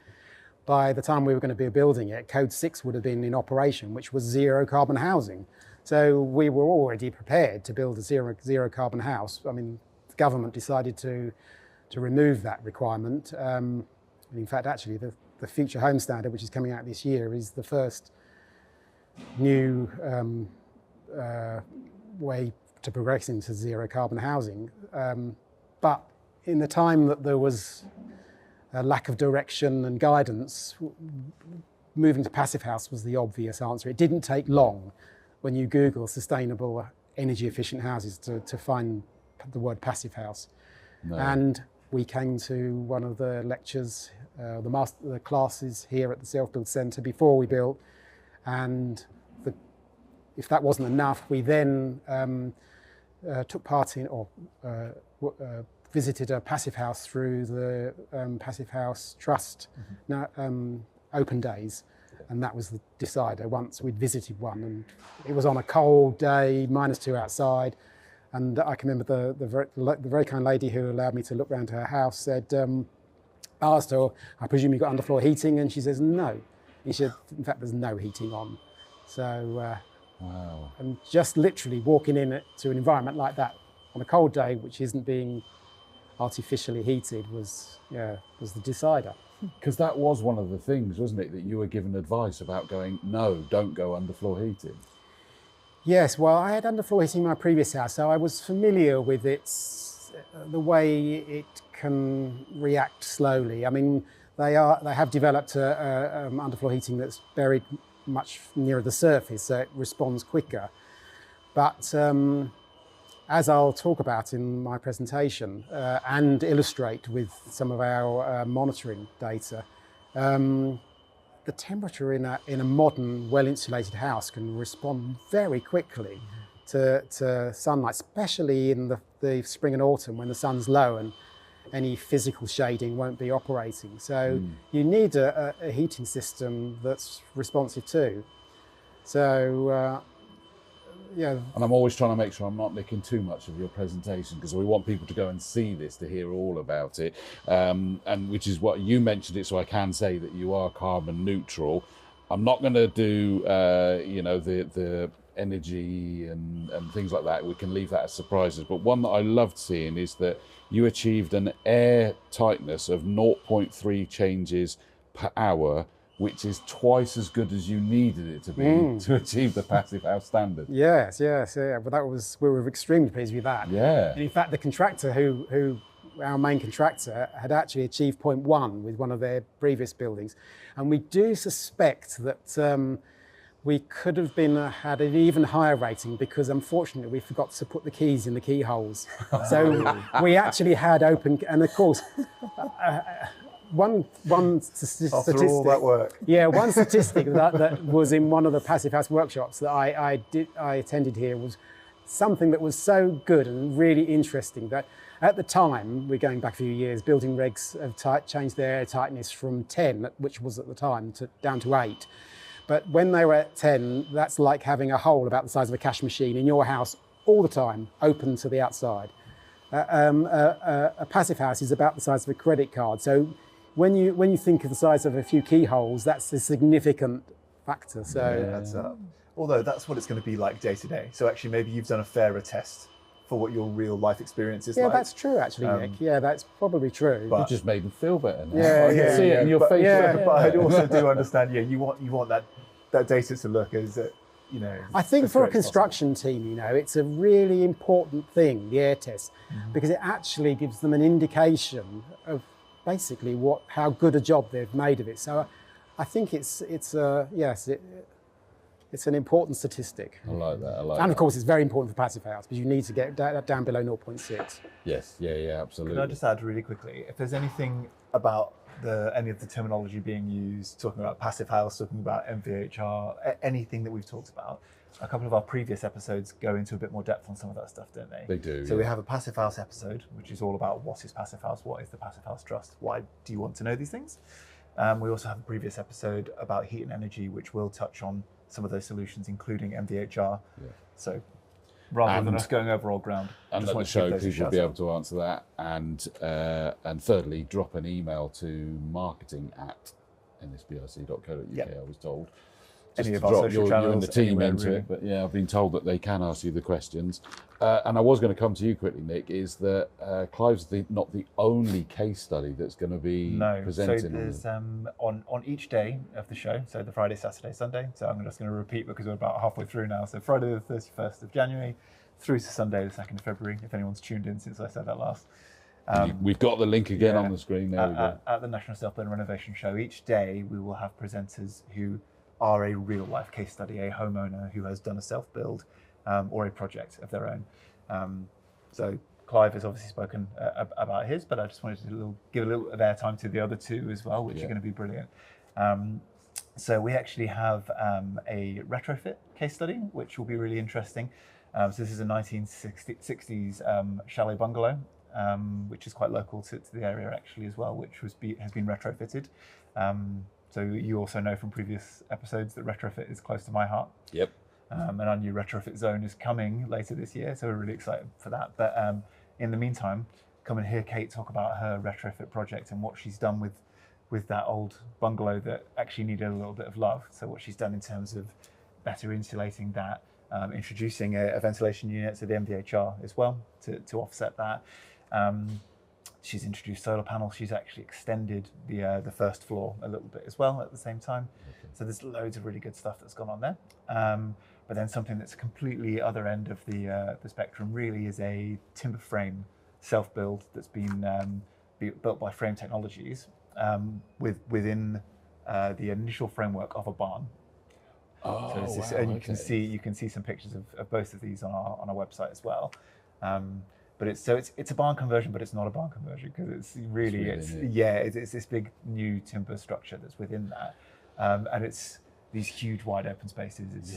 Speaker 3: by the time we were going to be building it, Code 6 would have been in operation, which was zero carbon housing. So we were already prepared to build a zero carbon house. I mean, the government decided to remove that requirement. In fact, actually, the Future Home Standard, which is coming out this year, is the first new way to progress into zero carbon housing. But in the time that there was a lack of direction and guidance, moving to passive house was the obvious answer. It didn't take long when you Google sustainable energy efficient houses to find the word passive house. No. And we came to one of the lectures, the classes here at the Self Build Centre before we built, and if that wasn't enough, we then took part in or visited a passive house through the Passive House Trust open days, and that was the decider. Once we'd visited one, and it was on a cold day, -2 outside, and I can remember the very kind lady who allowed me to look around her house said, asked her, "I presume you've got underfloor heating?" And she says, "No." And she said, "In fact, there's no heating on." So, wow. And just literally walking in to an environment like that on a cold day, which isn't being artificially heated, was the decider.
Speaker 1: Because that was one of the things, wasn't it, that you were given advice about going, no, don't go underfloor heating.
Speaker 3: Yes, well, I had underfloor heating in my previous house, so I was familiar with the way it can react slowly. I mean, they have developed underfloor heating that's buried much nearer the surface, so it responds quicker. But as I'll talk about in my presentation and illustrate with some of our monitoring data, the temperature in a modern, well-insulated house can respond very quickly to sunlight, especially in the spring and autumn when the sun's low and any physical shading won't be operating. So you need a heating system that's responsive too. So, yeah. And
Speaker 1: I'm always trying to make sure I'm not nicking too much of your presentation, because we want people to go and see this to hear all about it. And which is what you mentioned it, so I can say that you are carbon neutral. I'm not going to do, the energy and things like that. We can leave that as surprises. But one that I loved seeing is that you achieved an air tightness of 0.3 changes per hour, which is twice as good as you needed it to be to achieve the passive house standard.
Speaker 3: Yes, yeah. But we were extremely pleased with that.
Speaker 1: Yeah.
Speaker 3: And in fact, the contractor who our main contractor had actually achieved 0.1 with one of their previous buildings. And we do suspect that we could have had an even higher rating, because unfortunately we forgot to put the keys in the keyholes. So we actually had open, and of course, one statistic.
Speaker 2: After all that work.
Speaker 3: Yeah, one statistic that was in one of the passive house workshops that I attended here was something that was so good and really interesting that at the time, we're going back a few years, building regs have changed their air tightness from 10, which was at the time, down to 8. But when they were at 10, that's like having a hole about the size of a cash machine in your house all the time, open to the outside. A passive house is about the size of a credit card. So when you think of the size of a few keyholes, that's a significant factor. So
Speaker 2: adds up. Although that's what it's going to be like day to day. So actually, maybe you've done a fairer test for what your real life experience is like.
Speaker 3: Yeah, that's true, actually, Nick. Yeah, that's probably true.
Speaker 1: You just made them feel better now.
Speaker 3: Yeah,
Speaker 1: I can see it in your face.
Speaker 2: But I also do understand. Yeah, you want that data to look as
Speaker 3: I think for a construction team, it's a really important thing, the air test, because it actually gives them an indication of basically how good a job they've made of it. So I think it's an important statistic.
Speaker 1: I like that.
Speaker 3: And of course, it's very important for passive house, because you need to get that down below 0.6.
Speaker 1: Yes, yeah, absolutely.
Speaker 2: Can I just add really quickly, if there's anything about any of the terminology being used, talking about passive house, talking about MVHR, anything that we've talked about, a couple of our previous episodes go into a bit more depth on some of that stuff, don't they?
Speaker 1: They do.
Speaker 2: So we have a passive house episode, which is all about what is passive house, what is the passive house trust, why do you want to know these things? We also have a previous episode about heat and energy, which will touch on some of those solutions, including MVHR. Yeah. So rather than us going over old ground.
Speaker 1: And let the show people will be able to answer that. And thirdly, drop an email to marketing at nsbrc.co.uk,
Speaker 2: Yep.
Speaker 1: I was told.
Speaker 2: Any
Speaker 1: Just
Speaker 2: of
Speaker 1: to
Speaker 2: our
Speaker 1: drop
Speaker 2: social
Speaker 1: you
Speaker 2: channels,
Speaker 1: and the team
Speaker 2: anywhere,
Speaker 1: into
Speaker 2: really.
Speaker 1: it. But yeah, I've been told that they can ask you the questions. And I was going to come to you quickly, Nick, is that Clive's not the only case study that's going to be
Speaker 2: No, so
Speaker 1: presented.
Speaker 2: there's on each day of the show, so the Friday, Saturday, Sunday. So I'm just going to repeat because we're about halfway through now. So Friday the 31st of January through to Sunday the 2nd of February, if anyone's tuned in since I said that last.
Speaker 1: We've got the link again
Speaker 2: Yeah,
Speaker 1: on the screen. There we go.
Speaker 2: At the National Self Build Renovation Show, each day we will have presenters who are a real life case study, a homeowner who has done a self build or a project of their own. So Clive has obviously spoken about his, but I just wanted to give a little of airtime to the other two as well, which are going to be brilliant. So we actually have a retrofit case study, which will be really interesting. So this is a 1960s chalet bungalow, which is quite local to the area actually as well, which has been retrofitted. So you also know from previous episodes that retrofit is close to my heart.
Speaker 1: Yep.
Speaker 2: And our new retrofit zone is coming later this year, so we're really excited for that. But in the meantime, come and hear Kate talk about her retrofit project and what she's done with that old bungalow that actually needed a little bit of love. So what she's done in terms of better insulating that, introducing a ventilation unit to the MVHR as well to offset that. She's introduced solar panels. She's actually extended the first floor a little bit as well at the same time. Okay. So there's loads of really good stuff that's gone on there. But then something that's completely other end of the spectrum really is a timber frame self-build that's been built by Frame Technologies within the initial framework of a barn.
Speaker 1: Oh,
Speaker 2: so this,
Speaker 1: wow,
Speaker 2: and
Speaker 1: okay.
Speaker 2: you can see some pictures of both of these on our website as well. But it's a barn conversion, but it's not a barn conversion because it's this big new timber structure that's within that, and it's these huge wide open spaces.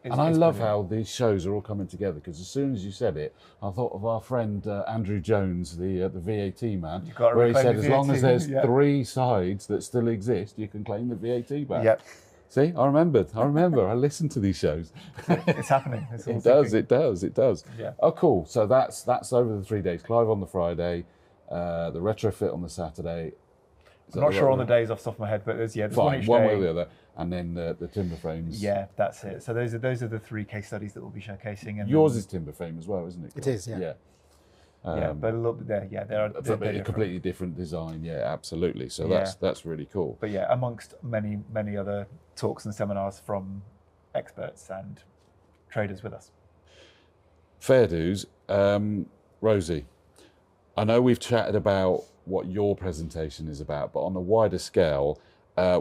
Speaker 2: And
Speaker 1: I love
Speaker 2: brilliant.
Speaker 1: how these shows are all coming together because as soon as you said it, I thought of our friend Andrew Jones, the VAT man,
Speaker 2: You've got to
Speaker 1: where he
Speaker 2: reclaim
Speaker 1: said
Speaker 2: the
Speaker 1: as long
Speaker 2: VAT,
Speaker 1: as there's
Speaker 2: yeah.
Speaker 1: 3 sides that still exist, you can claim the VAT back.
Speaker 2: Yep.
Speaker 1: See, I remember. I listened to these shows.
Speaker 2: It's happening. It's all
Speaker 1: It does.
Speaker 2: Yeah.
Speaker 1: Oh, cool. So that's over the 3 days. Clive on the Friday, the retrofit on the Saturday.
Speaker 2: I'm not sure on the days off the top of my head, but there's
Speaker 1: Fine,
Speaker 2: one
Speaker 1: one
Speaker 2: day.
Speaker 1: way or the other, and then the timber frames.
Speaker 2: Yeah, that's it. So those are the 3 case studies that we'll be showcasing. And
Speaker 1: Yours is timber frame as well, isn't it?
Speaker 3: It is, yeah.
Speaker 1: Yeah.
Speaker 2: But a little bit there. Yeah, they're
Speaker 1: A
Speaker 2: different.
Speaker 1: completely different design. Yeah, absolutely. So
Speaker 2: Yeah.
Speaker 1: that's really cool.
Speaker 2: But yeah, amongst many other talks and seminars from experts and traders with us.
Speaker 1: Fair dues. Rosie, I know we've chatted about what your presentation is about, but on a wider scale,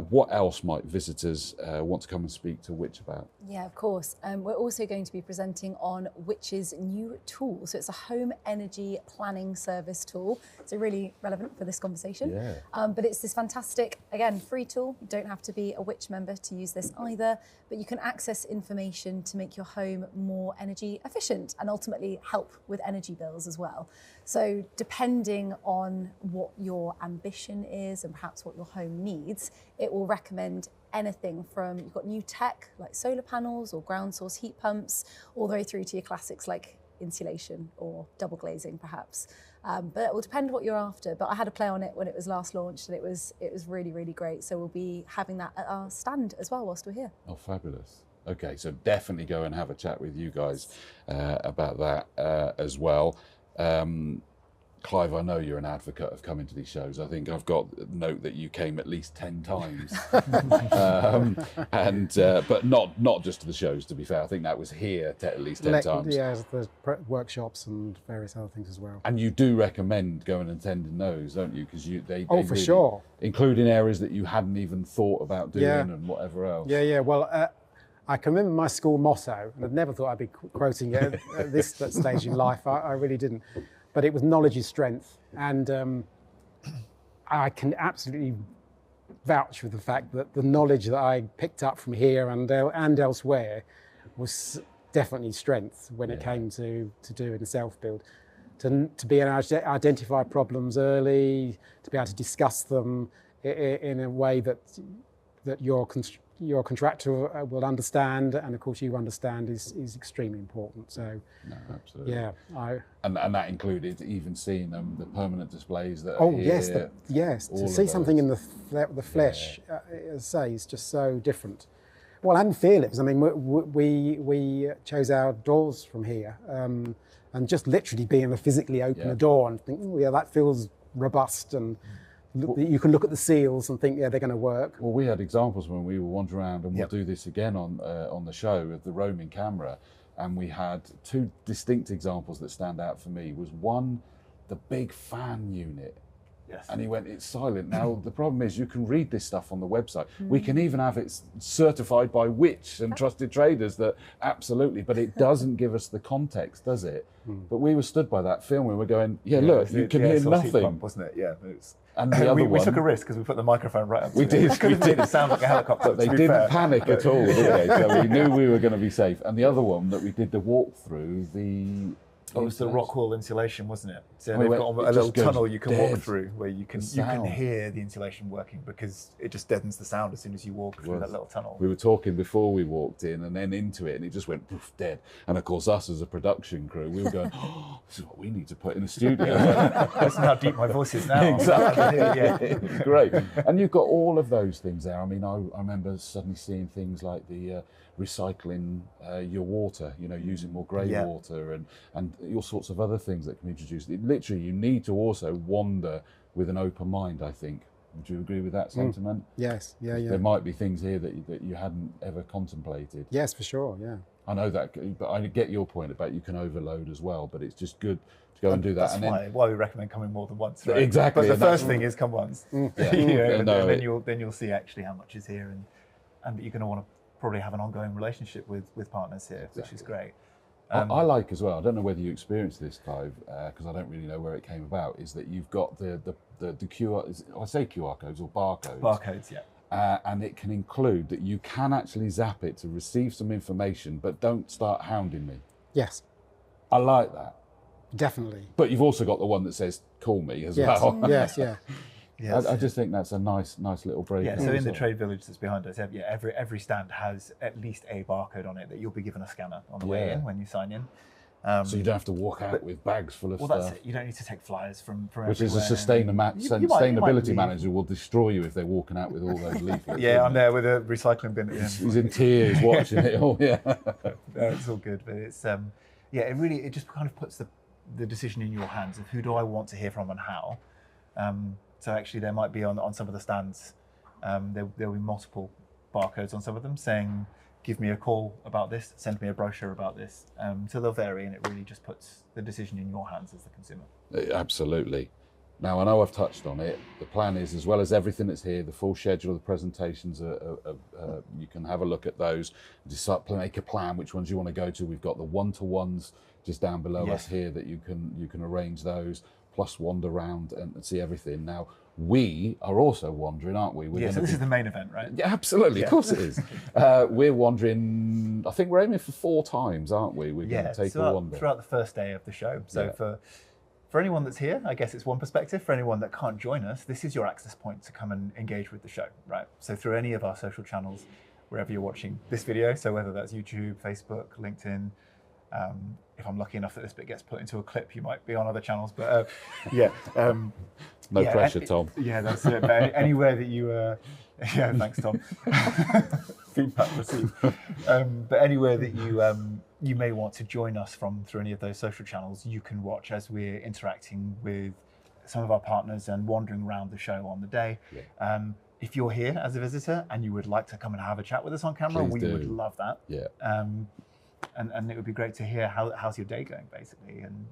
Speaker 1: what else might visitors want to come and speak to Which about?
Speaker 4: Yeah, of course. We're also going to be presenting on Which's new tool. So it's a home energy planning service tool. So really relevant for this conversation.
Speaker 1: Yeah.
Speaker 4: But it's this fantastic, again, free tool. You don't have to be a Which member to use this either, but you can access information to make your home more energy efficient and ultimately help with energy bills as well. So depending on what your ambition is and perhaps what your home needs, it will recommend anything from, you've got new tech like solar panels or ground source heat pumps, all the way through to your classics like insulation or double glazing perhaps. But it will depend what you're after. But I had a play on it when it was last launched and it was really, really great. So we'll be having that at our stand as well whilst we're here.
Speaker 1: Oh, fabulous. Okay, so definitely go and have a chat with you guys about that as well. Clive, I know you're an advocate of coming to these shows. I think I've got a note that you came at least 10 times, but not just to the shows. To be fair, I think that was here at least 10 times.
Speaker 3: Yeah, there's workshops and various other things as well.
Speaker 1: And you do recommend going and attending those, don't you? Because they
Speaker 3: for
Speaker 1: really
Speaker 3: sure,
Speaker 1: include in areas that you hadn't even thought about doing and whatever else.
Speaker 3: Yeah. Well, I can remember my school motto, and I'd never thought I'd be quoting it at this stage in life. I really didn't. But it was knowledge is strength. And I can absolutely vouch for the fact that the knowledge that I picked up from here and elsewhere was definitely strength when it came to doing self-build. To be able to identify problems early, to be able to discuss them in a way that that your contractor will understand, and of course you understand, is extremely important. So,
Speaker 1: No, absolutely.
Speaker 3: yeah,
Speaker 1: And that included even seeing the permanent displays that.
Speaker 3: Oh
Speaker 1: are
Speaker 3: yes,
Speaker 1: here,
Speaker 3: yes.
Speaker 1: all
Speaker 3: To
Speaker 1: of
Speaker 3: see something
Speaker 1: those.
Speaker 3: in the flesh, as I say, is just so different. Well, and feel it. I mean, we chose our doors from here, and just literally being able to physically open a door and think, oh yeah, that feels robust, and you can look at the seals and think, yeah, they're going to work.
Speaker 1: Well, we had examples when we were wandering around, and we'll do this again on the show of the roaming camera, and we had two distinct examples that stand out for me. Was one, the big fan unit.
Speaker 2: Yes.
Speaker 1: And he went, it's silent. Now, the problem is you can read this stuff on the website. We can even have it certified by Which and Trusted Traders that absolutely, but it doesn't give us the context, does it? But we were stood by that film. We were going, look, you can hear nothing.
Speaker 2: Pump, wasn't it? Yeah.
Speaker 1: And the other
Speaker 2: we
Speaker 1: one,
Speaker 2: took a risk because we put the microphone right up to
Speaker 1: We
Speaker 2: it.
Speaker 1: did,
Speaker 2: Couldn't make it sound like a helicopter.
Speaker 1: but they didn't panic at all, did they? So we knew we were going to be safe. And the other one that we did the walkthrough,
Speaker 2: It was the rock wool insulation, wasn't it? So
Speaker 1: Oh,
Speaker 2: they've
Speaker 1: it
Speaker 2: got a
Speaker 1: just
Speaker 2: little
Speaker 1: goes
Speaker 2: tunnel you can walk
Speaker 1: dead.
Speaker 2: through where you can
Speaker 1: sound.
Speaker 2: hear the insulation working because it just deadens the sound as soon as you walk through that little tunnel.
Speaker 1: We were talking before we walked in and then into it, and it just went poof, dead. And of course, us as a production crew, we were going, oh, this is what we need to put in the studio.
Speaker 2: Listen how deep my voice is now.
Speaker 1: Exactly.
Speaker 2: Yeah.
Speaker 1: It was great. And you've got all of those things there. I mean, I remember suddenly seeing things like the recycling your water, using more grey water and all sorts of other things that can be introduced. Literally, you need to also wander with an open mind, I think. Would you agree with that sentiment?
Speaker 3: Yes, yeah.
Speaker 1: There might be things here that you hadn't ever contemplated.
Speaker 3: Yes, for sure, yeah.
Speaker 1: I know that, but I get your point about you can overload as well, but it's just good to go and do that.
Speaker 2: That's why we recommend coming more than once, right?
Speaker 1: Exactly.
Speaker 2: But the first thing is come once.
Speaker 1: Yeah.
Speaker 2: And then you'll see actually how much is here, and you're going to want to probably have an ongoing relationship with partners here, which is great.
Speaker 1: I like as well, I don't know whether you experienced this, Clive, because I don't really know where it came about, is that you've got the QR, I say QR codes or barcodes.
Speaker 2: Barcodes, yeah.
Speaker 1: And it can include that you can actually zap it to receive some information, but don't start hounding me.
Speaker 3: Yes,
Speaker 1: I like that.
Speaker 3: definitely.
Speaker 1: But you've also got the one that says, call me as
Speaker 3: Yes,
Speaker 1: well.
Speaker 3: yes, yeah.
Speaker 2: Yes.
Speaker 1: I just think that's a nice little break.
Speaker 2: Yeah, so in the trade village that's behind us, every stand has at least a barcode on it that you'll be given a scanner on the way in when you sign in.
Speaker 1: So you don't have to walk out with bags full of
Speaker 2: Well,
Speaker 1: stuff.
Speaker 2: that's it. You don't need to take flyers from
Speaker 1: Which is a
Speaker 2: everywhere.
Speaker 1: sustainability manager will destroy you if they're walking out with all those leaflets.
Speaker 2: Yeah, I'm there with a recycling bin at the end.
Speaker 1: He's in tears watching it all. Yeah,
Speaker 2: It's all good, but it's it just kind of puts the decision in your hands of who do I want to hear from and how. So actually, there might be on some of the stands, there'll be multiple barcodes on some of them saying, give me a call about this, send me a brochure about this. So they'll vary, and it really just puts the decision in your hands as the consumer.
Speaker 1: absolutely. Now, I know I've touched on it. The plan is, as well as everything that's here, the full schedule of the presentations, you can have a look at those, decide, make a plan which ones you want to go to. We've got the one-to-ones just down below us here that you can arrange those, plus wander around and see everything. Now, we are also wandering, aren't we?
Speaker 2: So this is the main event, right?
Speaker 1: Yeah, absolutely. Of course it is. We're wandering, I think we're aiming for 4 times, aren't we? We're going to take a wander.
Speaker 2: Throughout the first day of the show. So for anyone that's here, I guess it's one perspective. For anyone that can't join us, this is your access point to come and engage with the show, right? So through any of our social channels, wherever you're watching this video, so whether that's YouTube, Facebook, LinkedIn, if I'm lucky enough that this bit gets put into a clip, you might be on other channels, but
Speaker 1: No pressure, Tom.
Speaker 2: Yeah, that's it. But anywhere that you, thanks, Tom. Feedback received. But anywhere that you may want to join us through any of those social channels, you can watch as we're interacting with some of our partners and wandering around the show on the day. Yeah. If you're here as a visitor and you would like to come and have a chat with us on camera, we would love that.
Speaker 1: Yeah.
Speaker 2: And it would be great to hear how's your day going, basically, and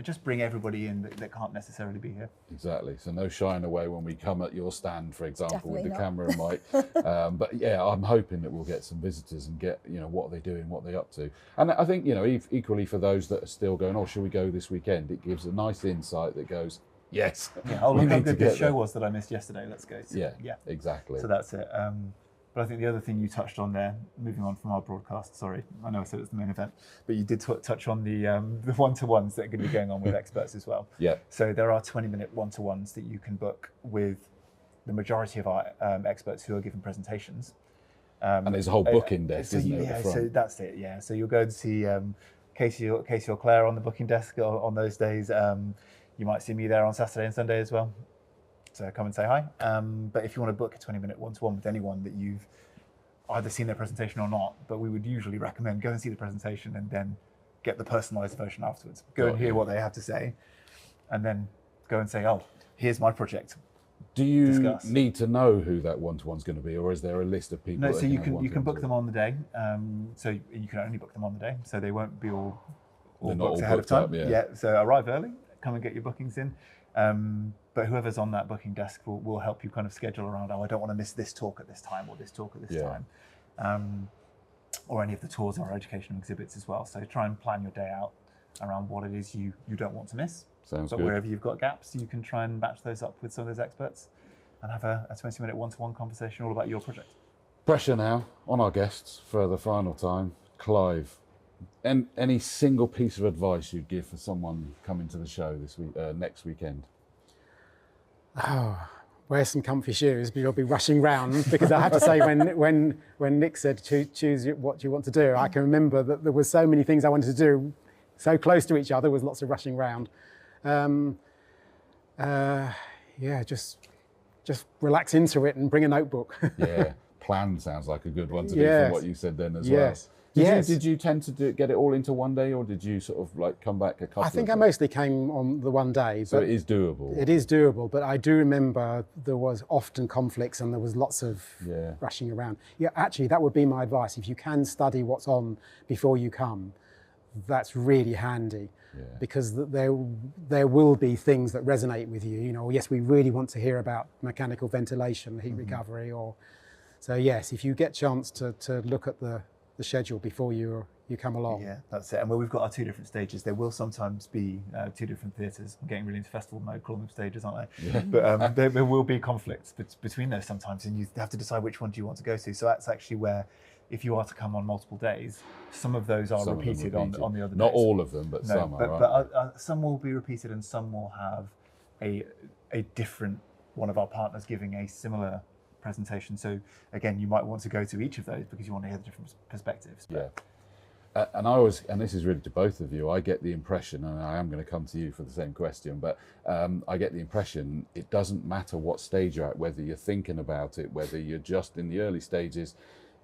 Speaker 2: just bring everybody in that can't necessarily be here.
Speaker 1: Exactly. So no shying away when we come at your stand, for example,
Speaker 4: Definitely
Speaker 1: with the
Speaker 4: not.
Speaker 1: camera and mic. But yeah, I'm hoping that we'll get some visitors and get, what are they doing, what they're up to. And I think, equally for those that are still going, should we go this weekend? It gives a nice insight that goes, yes.
Speaker 2: Yeah, look how good this show was that I missed yesterday. Let's go.
Speaker 1: Yeah, exactly.
Speaker 2: So that's it. But I think the other thing you touched on there, moving on from our broadcast, sorry, I know I said it was the main event, but you did touch on the one-to-ones that are going to be going on with experts as well.
Speaker 1: Yeah.
Speaker 2: So there are 20-minute one-to-ones that you can book with the majority of our experts who are giving presentations.
Speaker 1: And there's a whole booking desk,
Speaker 2: so
Speaker 1: isn't there?
Speaker 2: yeah,
Speaker 1: at the front?
Speaker 2: so that's it. Yeah, so you'll go and see Casey or Claire on the booking desk on those days. You might see me there on Saturday and Sunday as well. So come and say hi. But if you want to book a 20-minute one-to-one with anyone that you've either seen their presentation or not, but we would usually recommend go and see the presentation and then get the personalised version afterwards. Go and hear what they have to say, and then go and say, oh, here's my project.
Speaker 1: Do you
Speaker 2: Discuss.
Speaker 1: need to know who that one-to-one's going to be, or is there a list of people?
Speaker 2: No,
Speaker 1: that
Speaker 2: so you
Speaker 1: have
Speaker 2: can
Speaker 1: one-to-ones
Speaker 2: book
Speaker 1: with?
Speaker 2: them on the day. So you can only book them on the day. So they won't be all
Speaker 1: They're not
Speaker 2: booked
Speaker 1: all
Speaker 2: ahead of
Speaker 1: booked
Speaker 2: time.
Speaker 1: up, yeah.
Speaker 2: So arrive early, come and get your bookings in. But whoever's on that booking desk will help you kind of schedule around, oh, I don't want to miss this talk at this time or this talk at this time. Or any of the tours or educational exhibits as well. So try and plan your day out around what it is you don't want to miss.
Speaker 1: Sounds
Speaker 2: But
Speaker 1: good.
Speaker 2: wherever you've got gaps, you can try and match those up with some of those experts and have a 20-minute one-to-one conversation all about your project.
Speaker 1: Pressure now on our guests for the final time. Clive, and any single piece of advice you'd give for someone coming to the show this week, next weekend?
Speaker 3: Oh, wear some comfy shoes, but you'll be rushing round, because I have to say, when Nick said choose what you want to do, I can remember that there were so many things I wanted to do so close to each other. There was lots of rushing round. Just relax into it and bring a notebook.
Speaker 1: Yeah, plan sounds like a good one to do
Speaker 3: Yes.
Speaker 1: from what you said then as
Speaker 3: Yes.
Speaker 1: well.
Speaker 3: Yes.
Speaker 1: Did you tend to get it all into one day, or did you sort of like come back a couple
Speaker 3: I think I
Speaker 1: of days?
Speaker 3: mostly came on the one day.
Speaker 1: So
Speaker 3: But
Speaker 1: it is doable.
Speaker 3: it is doable, but I do remember there was often conflicts and there was lots of
Speaker 1: Yeah.
Speaker 3: rushing around. Yeah, actually, that would be my advice. If you can study what's on before you come, that's really handy.
Speaker 1: Yeah.
Speaker 3: Because there will be things that resonate with you. You know, yes, we really want to hear about mechanical ventilation, heat recovery, or so. Yes, if you get chance to look at the schedule before you come along.
Speaker 2: Yeah, that's it. And where we've got our two different stages, there will sometimes be two different theatres. I'm getting really into festival mode, calling them stages, aren't I? Yeah. But there will be conflicts between those sometimes, and you have to decide which one do you want to go to. So that's actually where, if you are to come on multiple days, some of those are
Speaker 1: Some of them
Speaker 2: repeated on the other days.
Speaker 1: Not all of them, but
Speaker 2: No,
Speaker 1: some are.
Speaker 2: but some will be repeated, and some will have a different one of our partners giving a similar presentation. So again, you might want to go to each of those because you want to hear the different perspectives.
Speaker 1: Yeah. And I always, and this is really to both of you, I get the impression, and I am going to come to you for the same question, but I get the impression it doesn't matter what stage you're at, whether you're thinking about it, whether you're just in the early stages,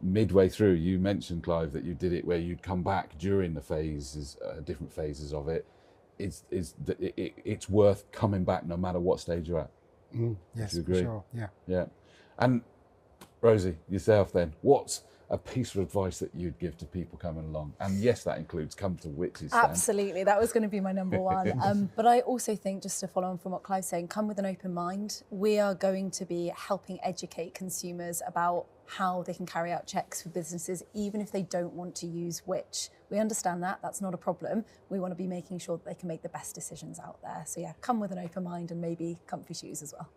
Speaker 1: midway through. You mentioned, Clive, that you did it where you'd come back during the phases, different phases of it. It's worth coming back no matter what stage you're at.
Speaker 3: Yes,
Speaker 1: you
Speaker 3: for
Speaker 1: agree?
Speaker 3: sure. Yeah.
Speaker 1: Yeah. And Rosie, yourself then, what's a piece of advice that you'd give to people coming along? And yes, that includes come to Wix's stand.
Speaker 4: Absolutely, that was going to be my number one. But I also think, just to follow on from what Clive's saying, come with an open mind. We are going to be helping educate consumers about how they can carry out checks for businesses, even if they don't want to use Which. We understand that, that's not a problem. We want to be making sure that they can make the best decisions out there. So yeah, come with an open mind and maybe comfy shoes as well.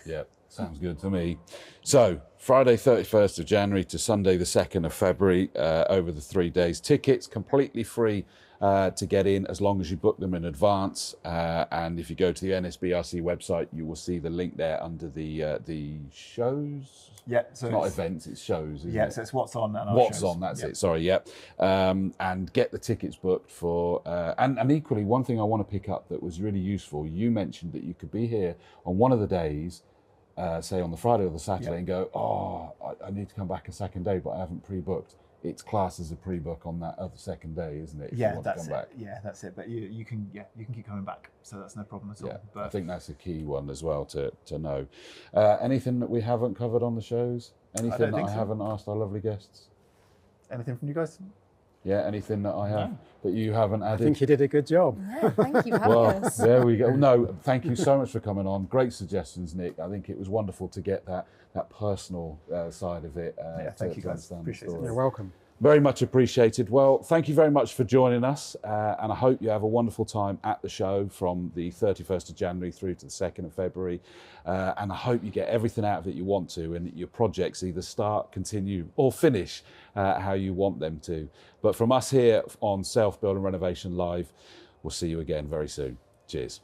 Speaker 1: Yeah, sounds good to me. So Friday 31st of January to Sunday the 2nd of February, over the 3 days. Tickets completely free to get in as long as you book them in advance. And if you go to the NSBRC website, you will see the link there under the shows.
Speaker 2: Yeah, so
Speaker 1: It's not
Speaker 2: it's-
Speaker 1: events, it's shows. Isn't
Speaker 2: Yeah,
Speaker 1: it?
Speaker 2: so it's what's on and our
Speaker 1: What's
Speaker 2: shows.
Speaker 1: on, that's
Speaker 2: Yeah.
Speaker 1: it, sorry, yep. And get the tickets booked for, and equally, one thing I want to pick up that was really useful, you mentioned that you could be here on one of the days, say on the Friday or the Saturday,
Speaker 2: Yeah.
Speaker 1: and go, oh, I need to come back a second day, but I haven't pre-booked. It's classed as a pre-book on that other second day, isn't it? If you
Speaker 2: Yeah,
Speaker 1: want
Speaker 2: that's
Speaker 1: to
Speaker 2: it.
Speaker 1: come back.
Speaker 2: Yeah, that's it. But you can keep coming back, so that's no problem at all.
Speaker 1: Yeah, I
Speaker 2: But
Speaker 1: think that's a key one as well to know. Anything that we haven't covered on the shows? Anything that
Speaker 2: think
Speaker 1: I
Speaker 2: so.
Speaker 1: haven't asked our lovely guests?
Speaker 2: anything from you guys?
Speaker 1: Yeah, anything that I have that you haven't
Speaker 3: I
Speaker 1: added?
Speaker 3: think you did a good job.
Speaker 4: Yeah, thank you for having
Speaker 1: Well,
Speaker 4: us.
Speaker 1: there we go. No, thank you so much for coming on. Great suggestions, Nick. I think it was wonderful to get that personal side of it.
Speaker 2: Thank you
Speaker 1: to
Speaker 2: guys.
Speaker 1: understand the
Speaker 2: Appreciate it.
Speaker 1: story.
Speaker 3: You're welcome.
Speaker 1: Very much appreciated. Well, thank you very much for joining us, and I hope you have a wonderful time at the show from the 31st of January through to the 2nd of February, and I hope you get everything out of it you want to, and that your projects either start, continue, or finish how you want them to. But from us here on Self Build and Renovation Live, we'll see you again very soon. Cheers.